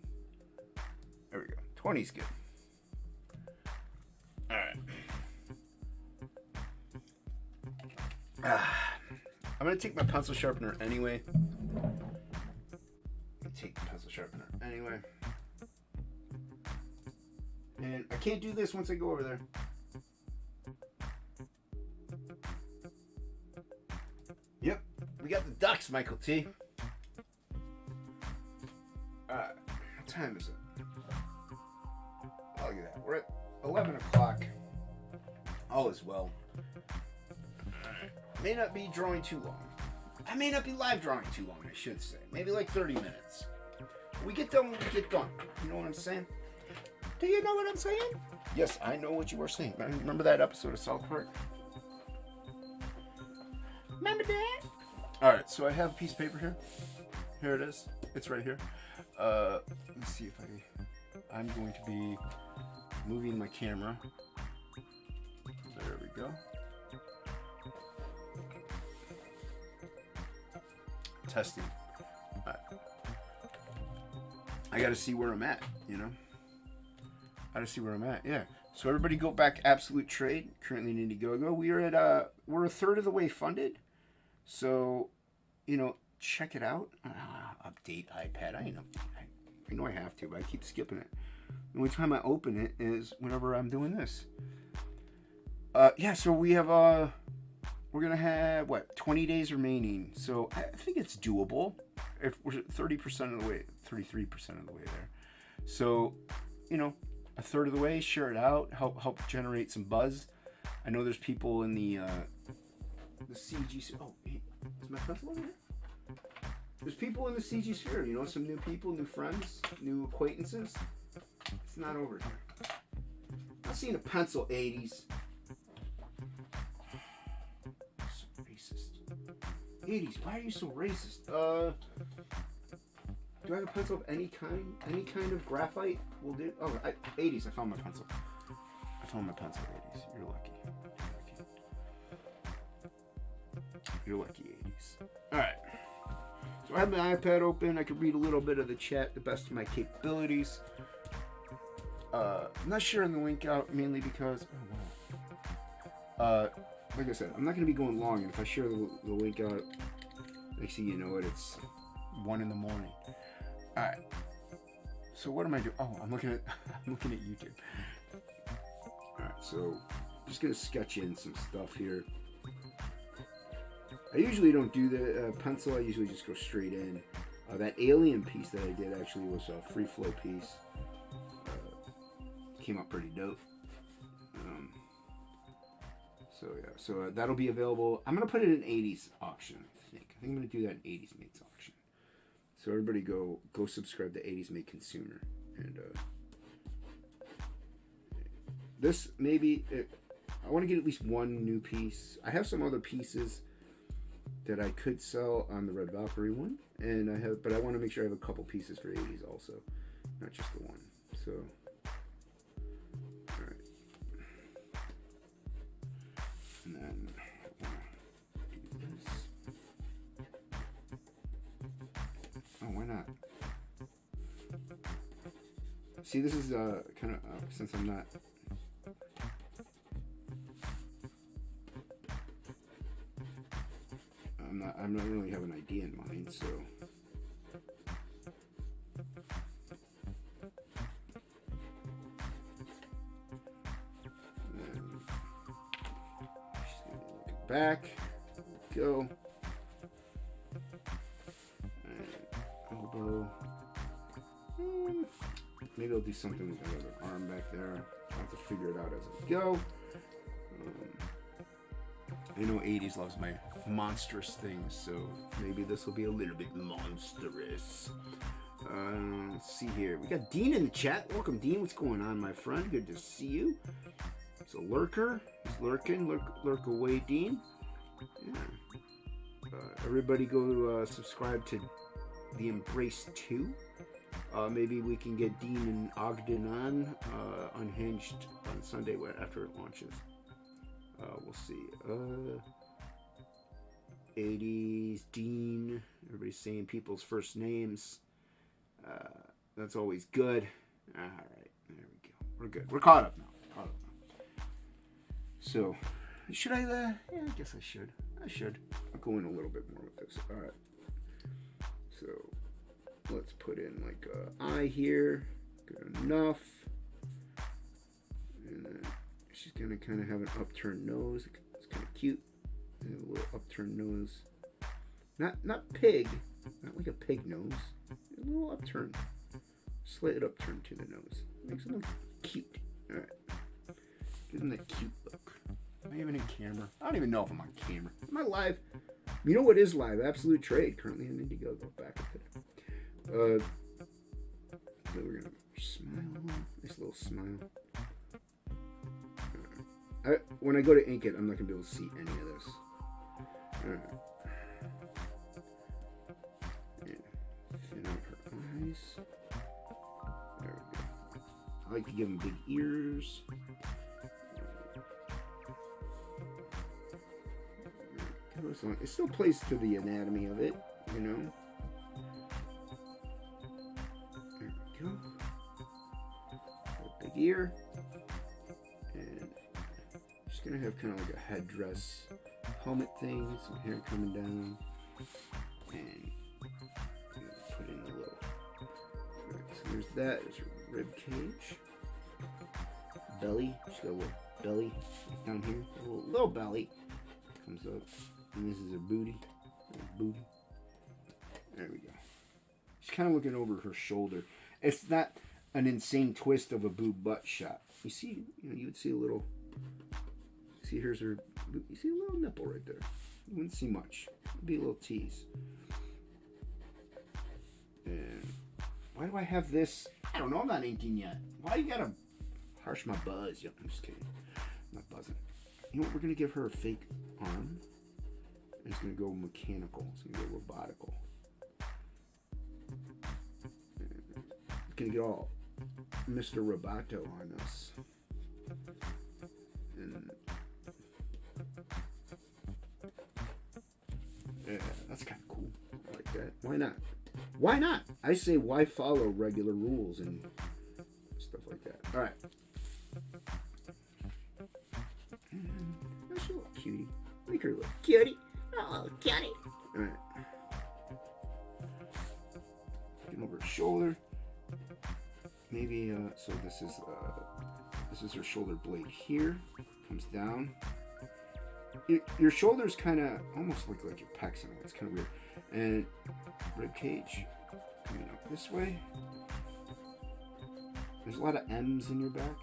There we go. 20's good. Alright. I'm going to take my pencil sharpener anyway. And I can't do this once I go over there. Yep. We got the ducks, Michael T. Alright. What time is it? Oh, look at that. We're at 11 o'clock. All is well. May not be drawing too long. I may not be live drawing too long, I should say. Maybe like 30 minutes. We get done when we get done. You know what I'm saying? Do you know what I'm saying? Yes, I know what you were saying. Remember that episode of South Park? Remember that? Alright, so I have a piece of paper here. Here it is. It's right here. Let's see if I'm going to be moving my camera. There we go. Testing. Alright. I gotta see where I'm at, you know? I gotta see where I'm at, yeah. So everybody go back Absolute Trade, currently in Indiegogo. We're a third of the way funded. So, you know, check it out. Update iPad. I know I have to, but I keep skipping it. The only time I open it is whenever I'm doing this. Yeah, so we have we're gonna have 20 days remaining. So I think it's doable. If we're 30% of the way, 33% of the way there. So, you know, a third of the way, share it out, help generate some buzz. I know there's people in the CG. Oh, hey, is my pencil over here? There's people in the CG sphere, you know, some new people, new friends, new acquaintances. It's not over here. I've seen a pencil, 80s. So racist. 80s, why are you so racist? Do I have a pencil of any kind? Any kind of graphite will do? Oh, 80s, I found my pencil. I found my pencil, 80s. You're lucky. You're lucky, 80s. Alright. So I have my iPad open. I can read a little bit of the chat, the best of my capabilities. I'm not sharing the link out mainly because... Oh, wow. Like I said, I'm not going to be going long, and if I share the link out, next thing you know it, it's 1 in the morning. Alright. So what am I doing? Oh, I'm looking at YouTube. Alright, so I'm just gonna sketch in some stuff here. I usually don't do the pencil, I usually just go straight in. That alien piece that I did actually was a free flow piece. Came out pretty dope. So yeah, so that'll be available. I'm gonna put it in 80s auction, I think. I'm gonna do that in 80s mates auction. So everybody go subscribe to 80s Made Consumer. And this maybe, I want to get at least one new piece. I have some other pieces that I could sell on the Red Valkyrie one. But I want to make sure I have a couple pieces for 80s also. Not just the one. So, alright. And then do this. Oh, why not? See, this is kind of since I'm not. I don't really have an idea in mind, so. And just gonna look it back. Go. Elbow. Maybe I'll do something with my other arm back there. I'll have to figure it out as I go. I know 80s loves my monstrous things, so maybe this will be a little bit monstrous. Let's see here. We got Dean in the chat. Welcome, Dean. What's going on, my friend? Good to see you. It's a lurker. He's lurking. Lurk away, Dean. Yeah. Everybody go subscribe to The Embrace 2. Maybe we can get Dean and Ogden on Unhinged on Sunday after it launches. We'll see. 80s, Dean. Everybody's saying people's first names. That's always good. Alright, there we go. We're good. We're caught up now. So, should I, yeah, I guess I should. I'll go in a little bit more with this. Alright. So, let's put in like a eye here. Good enough. And then she's gonna kind of have an upturned nose. It's kind of cute. And a little upturned nose. Not pig. Not like a pig nose. A little upturned. Slight upturned to the nose. Makes it look cute. Alright. Give them that cute look. Am I even in camera? I don't even know if I'm on camera. Am I live? You know what is live? Absolute Trade. Currently on Indiegogo. Back at it. So we're gonna smile. Nice little smile. When I go to ink it, I'm not gonna be able to see any of this. And thin out her eyes. There we go. I like to give them big ears. So it still plays to the anatomy of it, you know. There we go. A big ear. And just gonna have kind of like a headdress helmet thing, some hair coming down. And put in a little. Alright, so there's that. There's her rib cage. Belly. She's got a little belly down here. A little belly. Comes up. And this is her booty. Booty. There we go. She's kind of looking over her shoulder. It's not an insane twist of a boob butt shot. You see, you would see a little. See, here's her. You see a little nipple right there. You wouldn't see much. It'd be a little tease. And why do I have this? I don't know. I'm not 18 yet. Why you gotta harsh my buzz? Yep, I'm just kidding. I'm not buzzing. You know what? We're gonna give her a fake arm. It's going to go mechanical. It's going to go robotical. It's going to get all Mr. Roboto on us. And yeah, that's kind of cool. I like that. Why not? Why not? I say why follow regular rules and stuff like that. All right. That's a little cutie. Make her a little cutie. Oh, cutie. Alright. Getting over her shoulder. Maybe, so this is her shoulder blade here. Comes down. Your shoulders kind of almost look like your pecs in it. It's kind of weird. And rib cage coming up this way. There's a lot of M's in your back.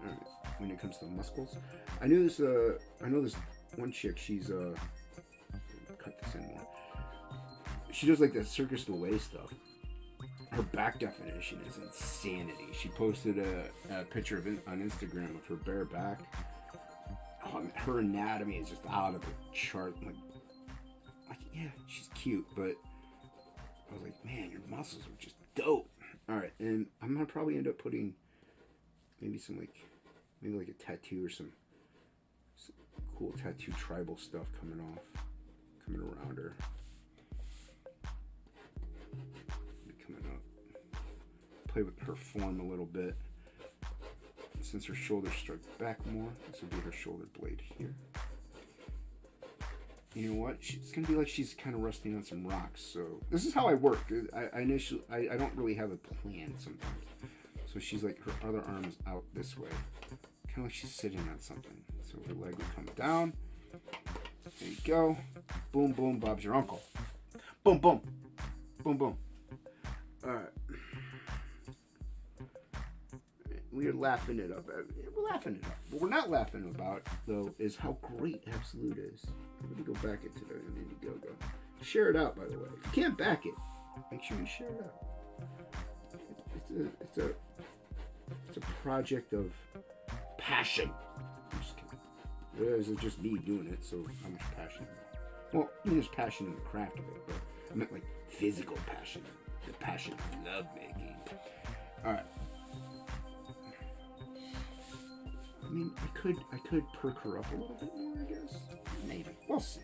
Alright. When it comes to muscles. I know this one chick, she's, cut this in more. She does like the Circus du Soleil stuff. Her back definition is insanity. She posted a picture on Instagram of her bare back. Her anatomy is just out of the chart. Like, yeah, she's cute, but I was like, man, your muscles are just dope. All right, and I'm gonna probably end up putting maybe like a tattoo or some cool tattoo tribal stuff coming around her. Coming up. Play with her form a little bit. Since her shoulder strikes back more, this will be her shoulder blade here. You know what? It's gonna be like she's kind of resting on some rocks. So this is how I work. I don't really have a plan sometimes. So she's like, her other arm is out this way, kind of like she's sitting on something. So her leg will come down. There you go. Boom, boom, Bob's your uncle. Boom, boom. Boom, boom. Alright. We are laughing it up. We're laughing it up. What we're not laughing about, though, is how great Absolute is. Let me go back into the Indiegogo. Share it out, by the way. If you can't back it, make sure you share it out. It's a project of passion. I'm just kidding. Is it just me doing it? So how much passion? Well, there's passion in the craft of it, but I meant like physical passion, the passion of love making. All right. I mean, I could perk her up a little bit more, I guess. Maybe. We'll see.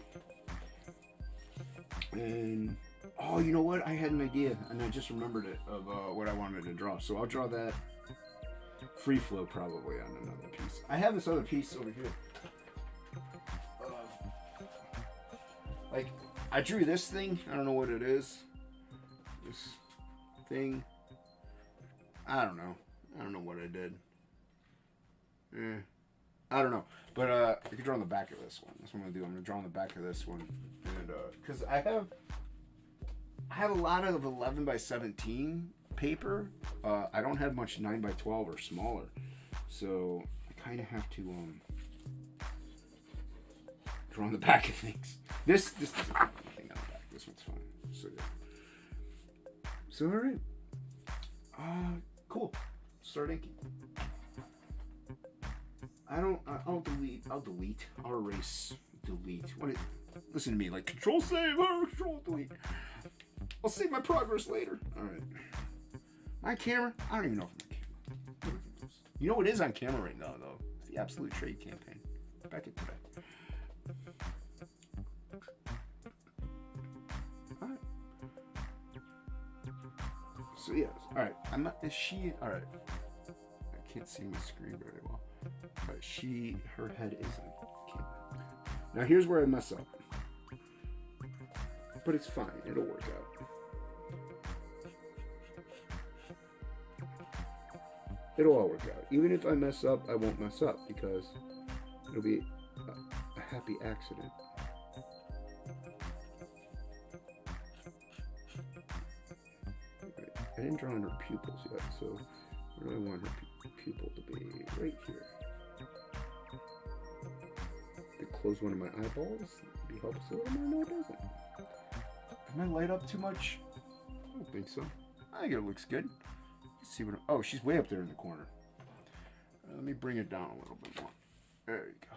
And oh, you know what? I had an idea, and I just remembered it of what I wanted to draw. So I'll draw that free flow probably on another piece. I have this other piece over here. Like, I drew this thing. I don't know what it is. This thing. I don't know. I don't know what I did. I don't know. But I could draw on the back of this one. That's what I'm going to do. I'm going to draw on the back of this one. And because I have a lot of 11 by 17 paper. I don't have much 9 by 12 or smaller. So I kind of have to draw on the back of things. This doesn't have anything on the back. This one's fine. So yeah. So all right. Cool. Start inking. I'll erase. Delete. Listen to me, like Control Save or Control Delete. I'll save my progress later. All right. My camera? I don't even know if my camera. You know what is on camera right now, though? It's the Absolute Trade campaign. Back at today. All right. So yes. All right. I'm not. Is she? All right. I can't see my screen very well. But her head is on camera. Now here's where I mess up. But it's fine. It'll work out. It'll all work out. Even if I mess up, I won't mess up because it'll be a happy accident. I didn't draw in her pupils yet, so where do I want her pupil to be? Right here. To close one of my eyeballs, maybe helps a little more. No, it doesn't. Am I light up too much? I don't think so. I think it looks good. Let's see what. Oh, she's way up there in the corner. Let me bring it down a little bit more. There you go.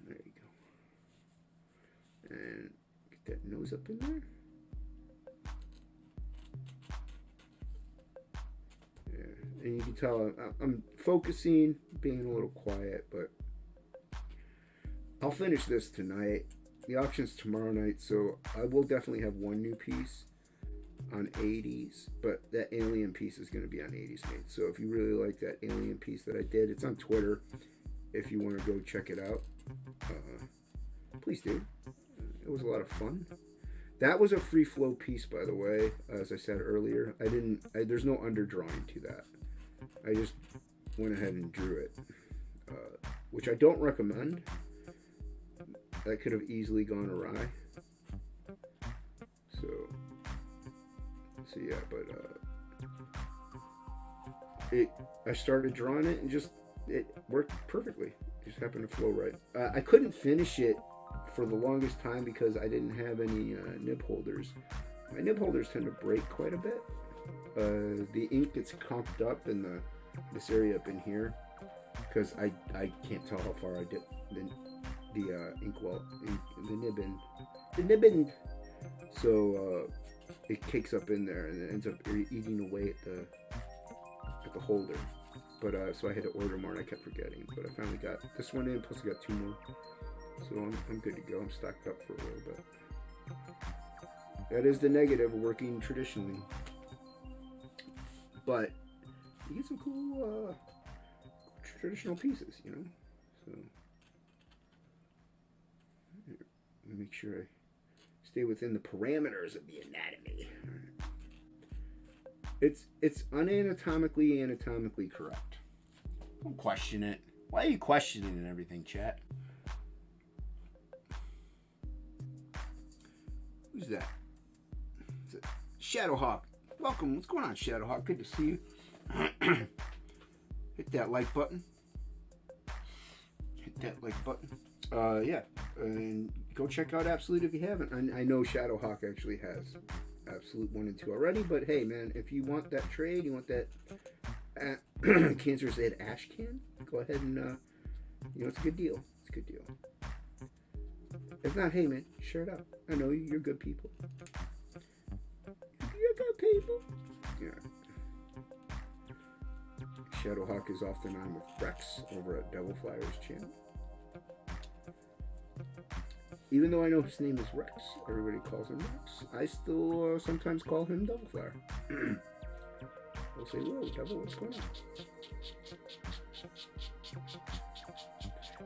There you go. And get that nose up in there. Yeah, and you can tell I'm focusing, being a little quiet, but I'll finish this tonight. The auction's tomorrow night, so I will definitely have one new piece on 80s, but that alien piece is going to be on 80s made. So if you really like that alien piece that I did, it's on Twitter. If you want to go check it out, please do. It was a lot of fun. That was a free flow piece, by the way. As I said earlier, there's no underdrawing to that. I just went ahead and drew it, which I don't recommend. That could have easily gone awry. So yeah, but I started drawing it and it worked perfectly. It just happened to flow right. I couldn't finish it for the longest time because I didn't have any nib holders. My nib holders tend to break quite a bit. The ink gets clumped up in this area up in here because I can't tell how far I did the inkwell, the nibbin. So it cakes up in there and it ends up eating away at the holder. But so I had to order more and I kept forgetting. But I finally got this one in, plus I got 2 more. So I'm good to go. I'm stocked up for a little bit. That is the negative of working traditionally. But you get some cool traditional pieces, you know. So make sure I stay within the parameters of the anatomy. It's anatomically correct. Don't question it. Why are you questioning everything, chat? Who's that? Is it Shadowhawk? Welcome. What's going on, Shadowhawk? Good to see you. Hit that like button. Hit that like button. Yeah, and go check out Absolute if you haven't. I know Shadowhawk actually has Absolute 1 and 2 already, but hey, man, if you want that trade, you want that Cancerous Ed Ash can, go ahead and, it's a good deal. It's a good deal. If not, hey, man, share it out. I know you're good people. You're good people. Yeah. Shadowhawk is often on with Rex over at Devil Flyer's channel. Even though I know his name is Rex, everybody calls him Rex. I still sometimes call him Devil Flyer. They'll say, "Whoa, Devil, what's going on?"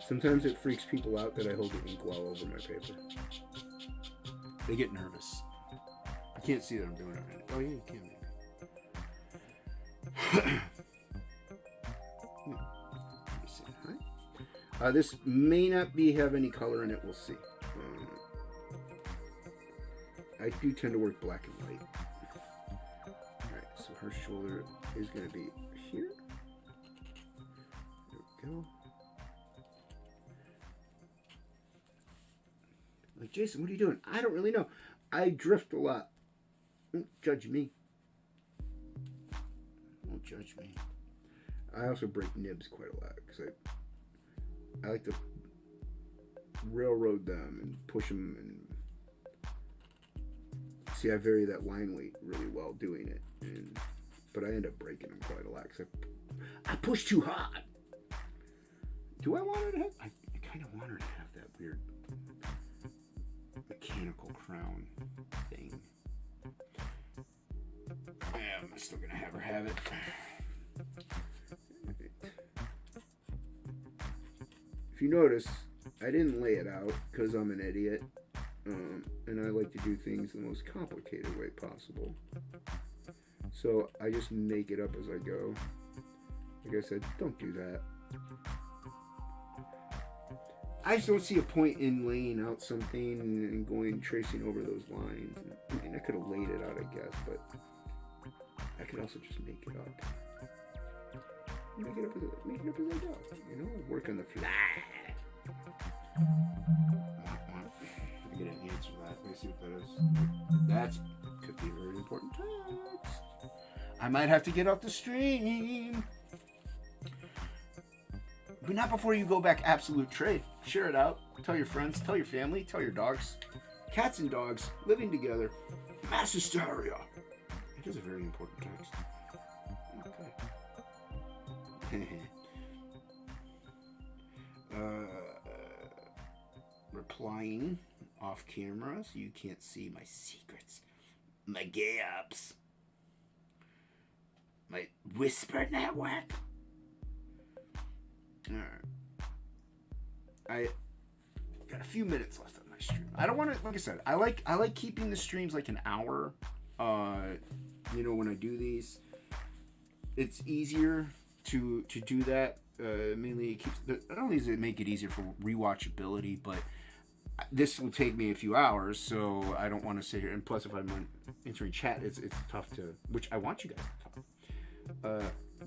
Sometimes it freaks people out that I hold the inkwell over my paper. They get nervous. I can't see that I'm doing it right now. Oh, yeah, you can maybe. Let me see. Right? This may not have any color in it. We'll see. I do tend to work black and white. Alright, so her shoulder is going to be here. There we go. Like, Jason, what are you doing? I don't really know. I drift a lot. Don't judge me. Don't judge me. I also break nibs quite a lot because I like to railroad them and push them. And see, I vary that line weight really well doing it, but I end up breaking them quite a lot because I push too hard. Do I want her to have? I kind of want her to have that weird mechanical crown thing. Yeah, I'm still gonna have her have it. If you notice, I didn't lay it out because I'm an idiot, and I like to do things the most complicated way possible. So I just make it up as I go. Like I said, don't do that. I just don't see a point in laying out something and going tracing over those lines. I mean, I could have laid it out, I guess, but I could also just make it up. Make it up as I go. You know, work on the fly. I get an answer to that. Let me see what that is. That could be a very important text. I might have to get off the stream. But not before you go back absolute trade. Share it out. Tell your friends. Tell your family. Tell your dogs. Cats and dogs living together. Mass hysteria. It is a very important text. Okay. Replying off camera so you can't see my secrets. My gaps. My whisper network. Alright. I got a few minutes left on my stream. I don't want to, like I said, I like keeping the streams like an hour. You know, when I do these, it's easier to do that. Mainly, it keeps. Not only does it make it easier for rewatchability, but this will take me a few hours, so I don't want to sit here. And plus, if I'm answering chat, it's tough to. Which I want you guys to talk.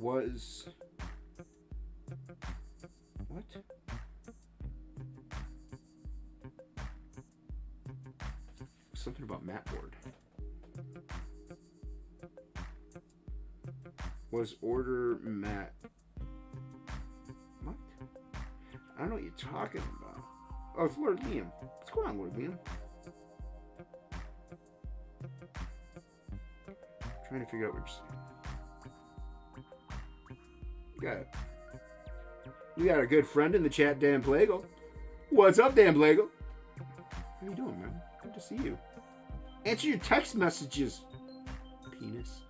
Was what? Something about mat board. Was order mat. What? I don't know what you're talking about. Oh, it's Lord Liam. What's going on, Lord Liam? Trying to figure out what you're saying. You got a good friend in the chat, Dan Plagle. What's up, Dan Plagle? How you doing, man? Good to see you. Answer your text messages, penis.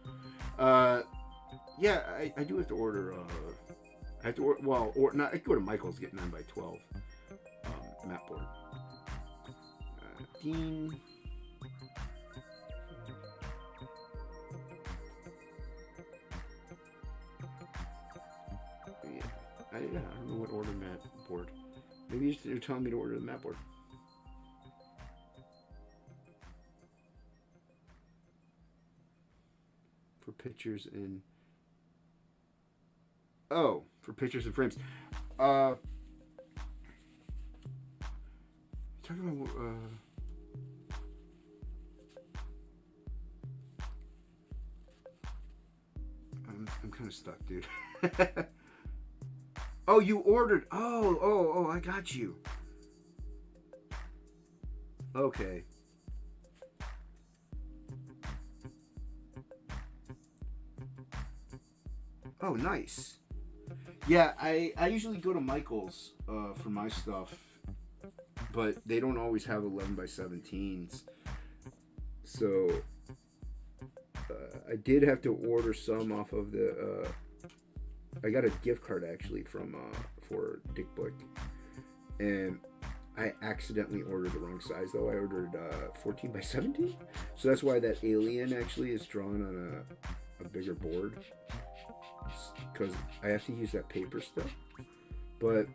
Yeah, I do have to order. I have to order. Well, or not. I could go to Michael's, get 9x12 mat board. Dean. Yeah, I don't know what order mat board. Maybe you're telling me to order the mat board. For pictures in. Oh, for pictures and frames. Talking about I'm kind of stuck, dude. Oh, you ordered. Oh, I got you. Okay. Oh, nice. Yeah, I usually go to Michael's for my stuff, but they don't always have 11x17s. So I did have to order some off of the. I got a gift card actually from for Dick Blick, and I accidentally ordered the wrong size though. I ordered 14x17, so that's why that alien actually is drawn on a bigger board. Because I have to use that paper stuff, but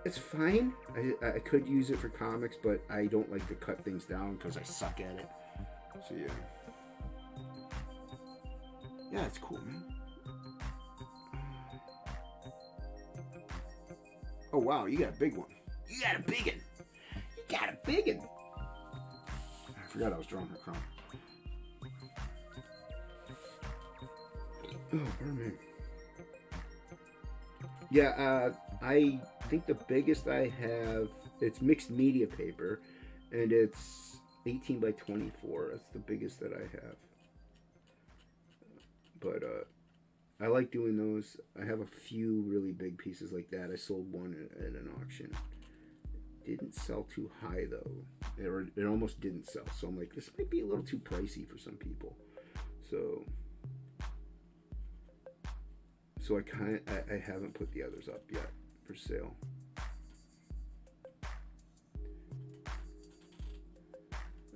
it's fine. I could use it for comics, but I don't like to cut things down because I suck at it. So yeah, it's cool, man. Oh wow, you got a big one. You got a big one. I forgot I was drawing her crown. Oh, pardon me. Yeah, I think the biggest I have It's mixed media paper, and it's 18 by 24. That's the biggest that I have. But I like doing those. I have a few really big pieces like that. I sold one at an auction. Didn't sell too high though. It almost didn't sell. So I'm like, this might be a little too pricey for some people. So I haven't put the others up yet for sale.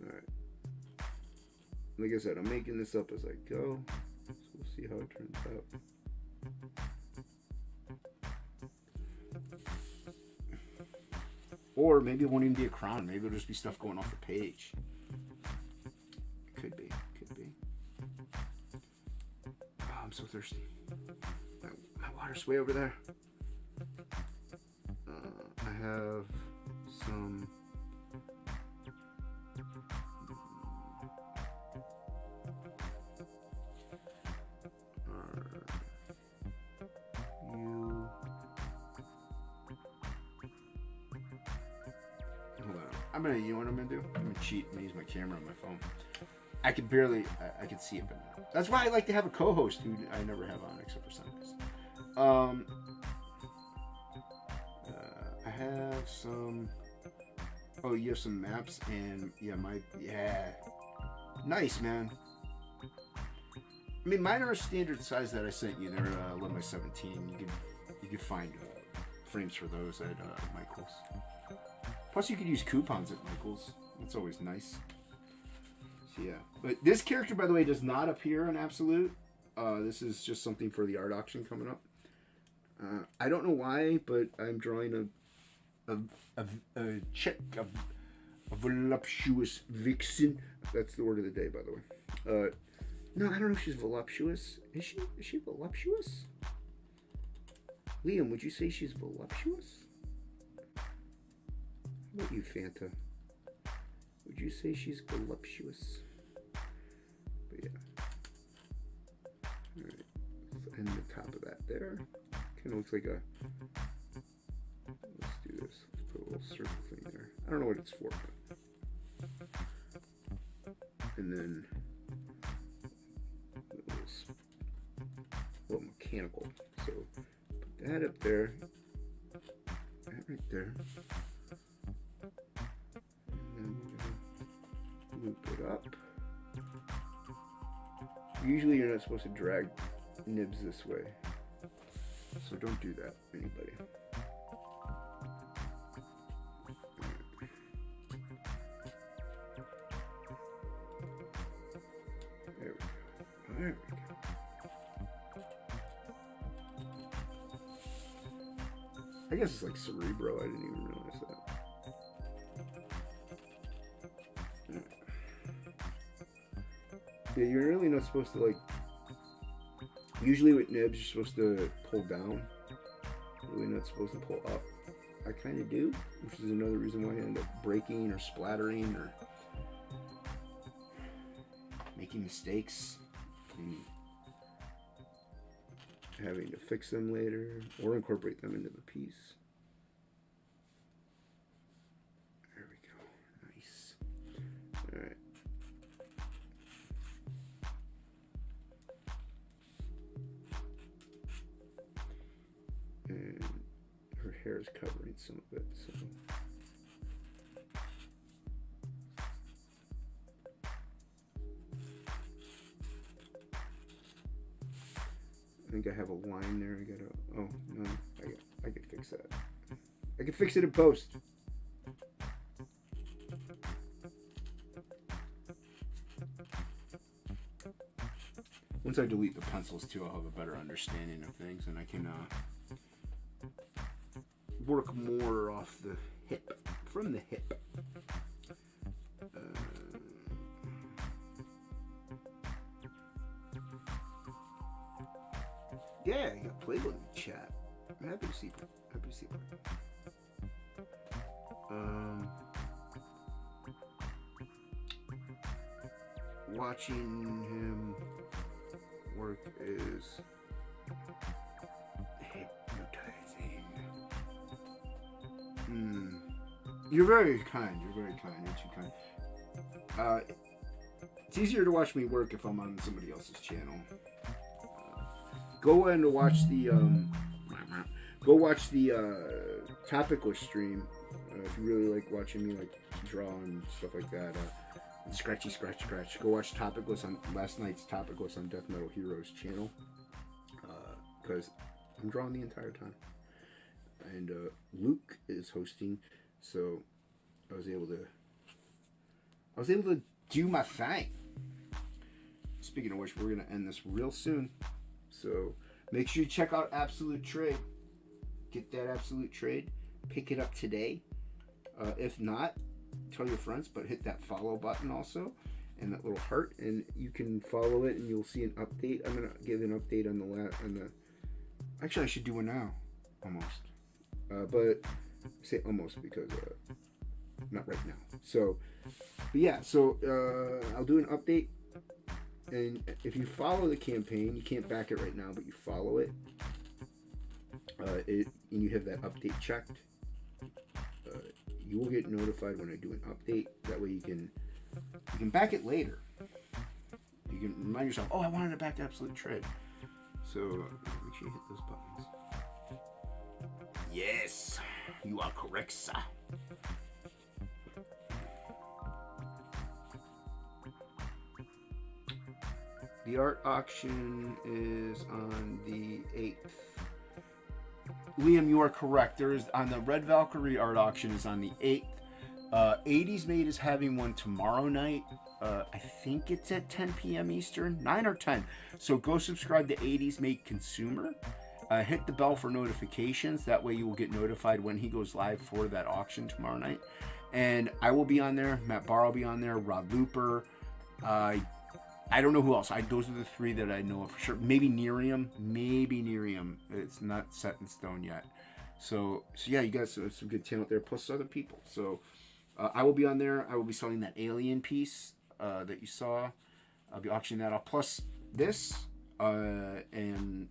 All right. Like I said, I'm making this up as I go. So we'll see how it turns out. Or maybe it won't even be a crown. Maybe it'll just be stuff going off the page. Could be. Oh, I'm so thirsty. My water's way over there. I have some... You know what I'm gonna do? I'm gonna cheat and use my camera on my phone. I could see it, but not. That's why I like to have a co-host who I never have on except for Sundays. I have some. Oh, you have some maps and nice, man. I mean, mine are a standard size that I sent you. They're 11 by 17. You could find frames for those at Michael's. Plus, you could use coupons at Michael's. That's always nice. So, yeah. But this character, by the way, does not appear in Absolute. This is just something for the art auction coming up. I don't know why, but I'm drawing a voluptuous vixen. That's the word of the day, by the way. No, I don't know if she's voluptuous. Is she voluptuous? Liam, would you say she's voluptuous? What about you, Fanta? Would you say she's voluptuous? But yeah. Alright. And the top of that there. Kind of looks like a... Let's do this. Let's put a little circle thing there. I don't know what it's for. But... And then... A little mechanical. So, put that up there. That right there. Loop it up. Usually you're not supposed to drag nibs this way, so don't do that, anybody. There we go. There we go. I guess it's like Cerebro. I didn't even realize that. Yeah, you're really not supposed to, like... Usually with nibs, you're supposed to pull down. Really not supposed to pull up. I kind of do, which is another reason why I end up breaking or splattering or making mistakes and having to fix them later or incorporate them into the piece. There we go. Nice. All right. And her hair is covering some of it, so I think I have a line there. I gotta. Oh no, I could fix that. I can fix it in post. Once I delete the pencils too, I'll have a better understanding of things, and I can work more off the hip, from the hip. Yeah, you got Playboy in the chat. I'm happy to see it. Watching him work is hypnotizing. You're very kind. You're very kind. You're too kind. It's easier to watch me work if I'm on somebody else's channel. Go and watch the Topical stream if you really like watching me like draw and stuff like that. Scratchy scratch scratch. Go watch Topicless on last night's Topicless on Death Metal Heroes channel because I'm drawing the entire time. And Luke is hosting, so I was able to do my thing. Speaking of which, we're gonna end this real soon, so make sure you check out Absolute Trade. Get that Absolute Trade. Pick it up today. If not, tell your friends, but hit that follow button also and that little heart, and you can follow it, and you'll see an update. I'm gonna give an update on the. Actually, I should do one now, almost. But I say almost because not right now. So, but yeah. So I'll do an update, and if you follow the campaign, you can't back it right now, but you follow it. And you have that update checked. You will get notified when I do an update. That way you can back it later. You can remind yourself, oh, I wanted to back Absolute Trade. So make sure you hit those buttons. Yes, you are correct, sir. The art auction is on the 8th. Liam, you are correct. There is on the Red Valkyrie art auction is on the 8th. 80s Made is having one tomorrow night. I think it's at 10 p.m. Eastern, 9 or 10. So go subscribe to 80s Made Consumer. Hit the bell for notifications. That way you will get notified when he goes live for that auction tomorrow night. And I will be on there. Matt Barr will be on there. Rod Looper. I don't know who else. Those are the three that I know of for sure. Maybe Nerium. It's not set in stone yet. So yeah, you guys have some good talent there, plus other people. So I will be on there. I will be selling that alien piece that you saw. I'll be auctioning that off. Plus this and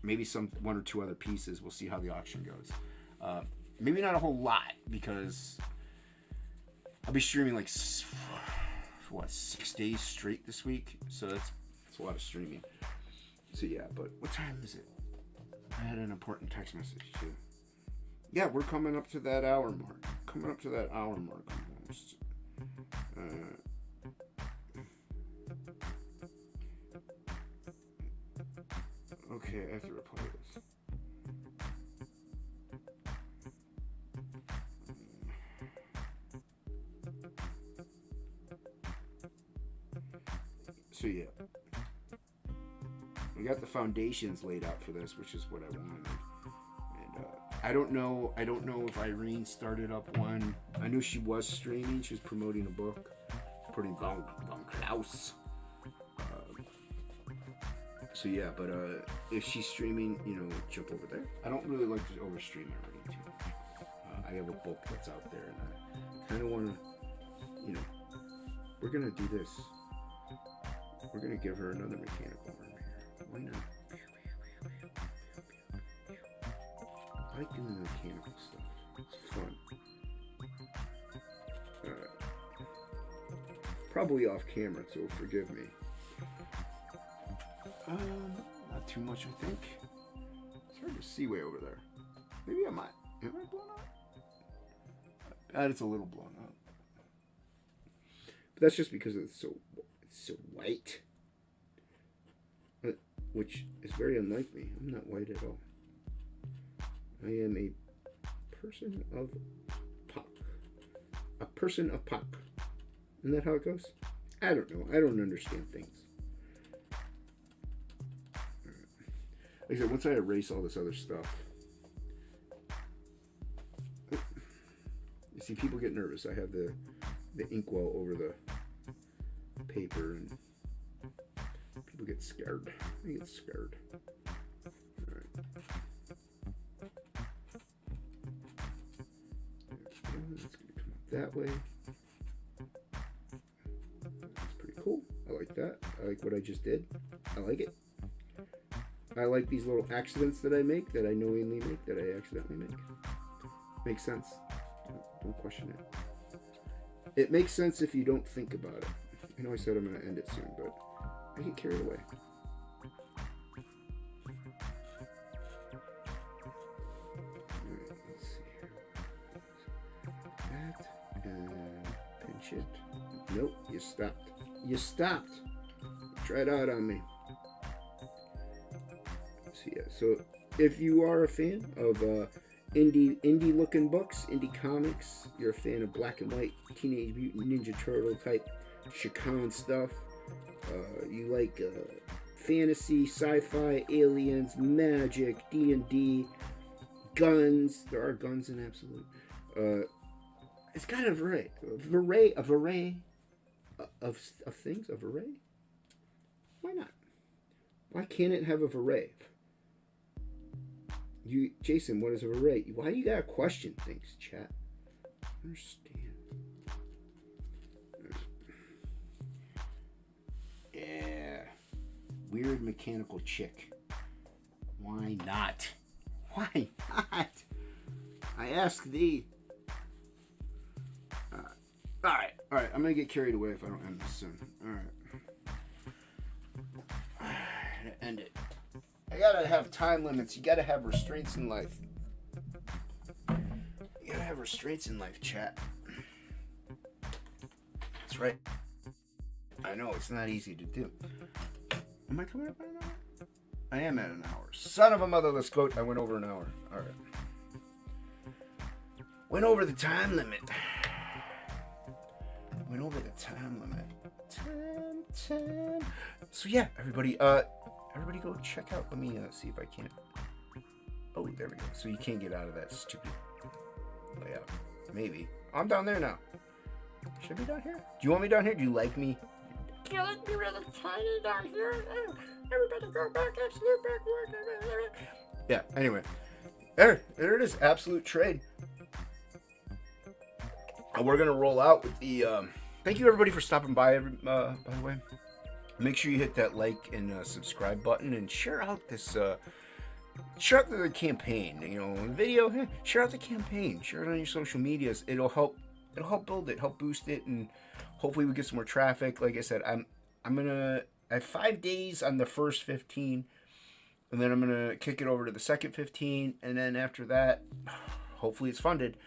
maybe one or two other pieces. We'll see how the auction goes. Maybe not a whole lot because I'll be streaming like 6 days straight this week, so that's a lot of streaming. So yeah, but what time is it? I had an important text message too. Yeah, we're coming up to that hour mark. Almost. Okay, I have to reply this. So yeah, we got the foundations laid out for this, which is what I wanted. And I don't know if Irene started up one. I knew she was streaming. She was promoting a book, supporting Von Klaus. So yeah, but if she's streaming, jump over there. I don't really like to overstream Irene too much. I have a book that's out there, and I kind of want to, we're gonna do this. We're gonna give her another mechanical arm here. Why not? I like doing the mechanical stuff. It's fun. Probably off camera, so forgive me. Not too much, I think. It's hard to see way over there. Maybe am I blown up? It's a little blown up. But that's just because it's so white. Which is very unlike me. I'm not white at all. I am a person of POC. A person of POC. Isn't that how it goes? I don't know. I don't understand things. Like I said, once I erase all this other stuff, you see, people get nervous. I have the inkwell over the paper, and people get scared. They get scared. All right. That's gonna come up that way. That's pretty cool. I like that. I like what I just did. I like it. I like these little accidents that I make, that I knowingly make, that I accidentally make. Makes sense. Don't question it. It makes sense if you don't think about it. I know I said I'm going to end it soon, but I get carried away. Alright, let's see here. That, and pinch it. Nope, you stopped. You stopped. Try it out on me. So yeah, so if you are a fan of indie looking books, indie comics, you're a fan of black and white Teenage Mutant Ninja Turtle type Shikhan stuff, you like fantasy, sci-fi, aliens, magic, D&D, guns. There are guns in Absolute. It's got a array of things. A array. Why not? Why can't it have a array? Jason, what is a array? Why do you gotta question things, chat? I understand. Yeah. Weird mechanical chick. Why not? Why not? I ask thee. Alright. I'm gonna get carried away if I don't end this soon. Alright. End it. I gotta have time limits. You gotta have restraints in life. You gotta have restraints in life, chat. That's right. I know, it's not easy to do. Am I coming up at an hour? I am at an hour. Son of a motherless goat, I went over an hour. Alright. Went over the time limit. Went over the time limit. Time. So yeah, everybody go check out. Let me see if I can. Oh, there we go. So you can't get out of that stupid layout. Maybe. I'm down there now. Should I be down here? Do you want me down here? Do you like me? Do you like me really tiny down here? Everybody go back. Absolute backward. Yeah, anyway. There it is. Absolute Trade. And we're going to roll out with the... thank you, everybody, for stopping by the way. Make sure you hit that like and subscribe button and share out this, share out the campaign. You know, video. Share out the campaign. Share it on your social medias. It'll help build it, help boost it, and hopefully we get some more traffic. Like I said, I have 5 days on the first 15, and then I'm gonna kick it over to the second 15, and then after that, hopefully it's funded.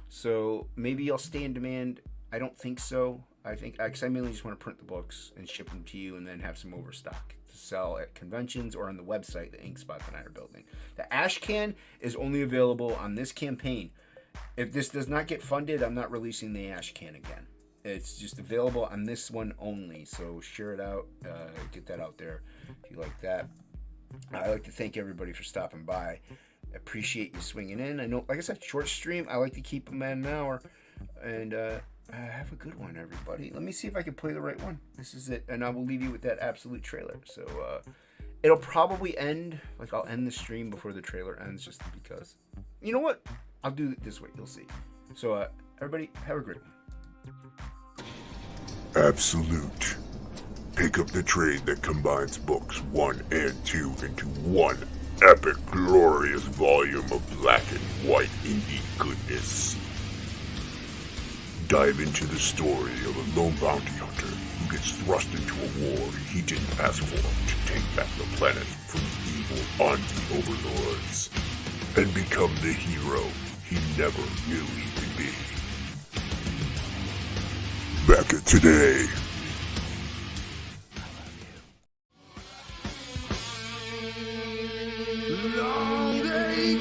So maybe I'll stay in demand. I don't think so. Because I mainly just want to print the books and ship them to you and then have some overstock to sell at conventions or on the website that Inkspot and I are building. The Ash Can is only available on this campaign. If this does not get funded, I'm not releasing the Ash Can again. It's just available on this one only. So share it out. Get that out there if you like that. I'd like to thank everybody for stopping by. Appreciate you swinging in. I know, like I said, short stream. I like to keep them at an hour. And, have a good one, everybody. Let me see if I can play the right one. This is it, and I will leave you with that Absolute trailer. So it'll probably end, like I'll end the stream before the trailer ends, just because. You know what? I'll do it this way. You'll see. So everybody, have a great one. Absolute. Pick up the trade that combines books 1 and 2 into one epic, glorious volume of black and white indie goodness. Dive into the story of a lone bounty hunter who gets thrust into a war he didn't ask for to take back the planet from evil Auntie overlords and become the hero he never knew he could be. Back at today. Long day